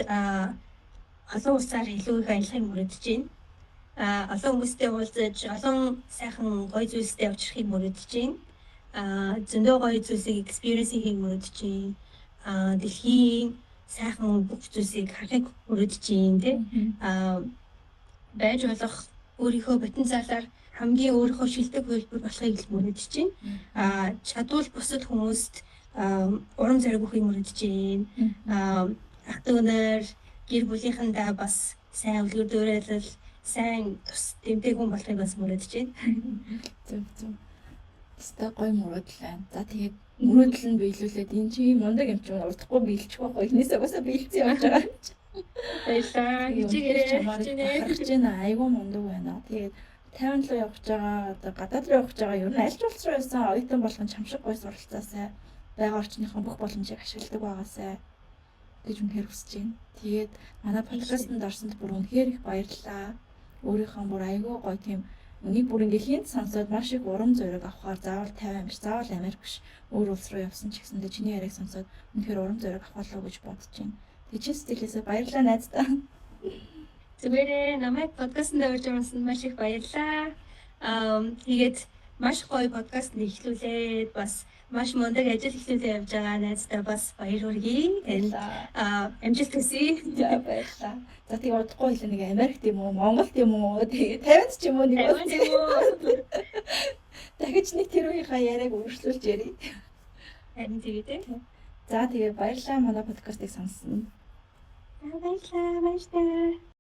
олон улсаар илүү их аялахыг мөрөдөж байна. Олон хүмүүстэй уулзаж, олон сайхан гоё зүйлстэй авчрахыг мөрөдөж байна. Зөндөө гоё зүйлсийг experience хийхийг мөрөдөж байна. Дэлхийн сайхан бүх зүйлсийг харахыг мөрөдөж байна тий. Байж болох өөрийнхөө потенциалаар хамгийн өөрийнхөө шилдэг хөлбөр болохыг мөрөдөж байна. Чадвал бусад хүмүүст урам зориг өгөхийг мөрөдөж байна. Ах дүүнэр гэр бүлийнхэндээ бас сайн үлгэр дуурайл, сайн тус дэмдэг хүн болохыг бас мөрөдөж байна. Зөв. Тэстэ гой мөрөдөл байна. За тэгээд мөрөдөл нь биелүүлээд энэ чи мундаг юм чи урдахгүй биелчих واخ. Эхнээсээ уусаа биелцэн явж байгаа. Баярлалаа. Хичээж байна. Айгуу мундаг байна. Тэгээд 50 руу явж байгаа, одоо гадаад руу явж байгаа ер нь аль ч улс руу явсан оюутан болгон чамшиг гой суралцаасай. Байгаль орчныхон бүх боломжийг ашигладаг байгаасай гэж үнэхээр хүсэж байна. Тэгээд манай подкастт орсонд бүр үнэхээр их баярлалаа. Өөрийнхөө бүр айгүй гоё тийм үнийг бүр ингээ хинт сонсоод маш их урам зориг авахаар заавал 50 амш, заавал Америк биш өөр улс руу явсан ч гэсэндээ чиний яриаг сонсоод үнэхээр урам зориг авахлаа гэж бодож байна. Тэгээд чи сэтгэлээсээ баярлалаа найздаа. Зүгээр намайг подкастт орж ирсэнд маш их баярлалаа. Тэгээд маш гоё подкаст нэхлүүлээд бас маш мундаг ажил эхлүүлээ явж байгаа найздаа бас баяр хүргэе. Амжилт хүсье. За баярлалаа. За тэгээ удахгүй хэлээ нэг Америкт юм уу, Монголд юм уу, тэгээ 50-д ч юм уу нэг Тавинд юм уу? дахиж нэг тэр үеийнхаа яриаг өргөжлүүлж ярий. Харин тэгээд. За тэгээ баярлалаа манай подкастыг сонссон. Баярлалаа.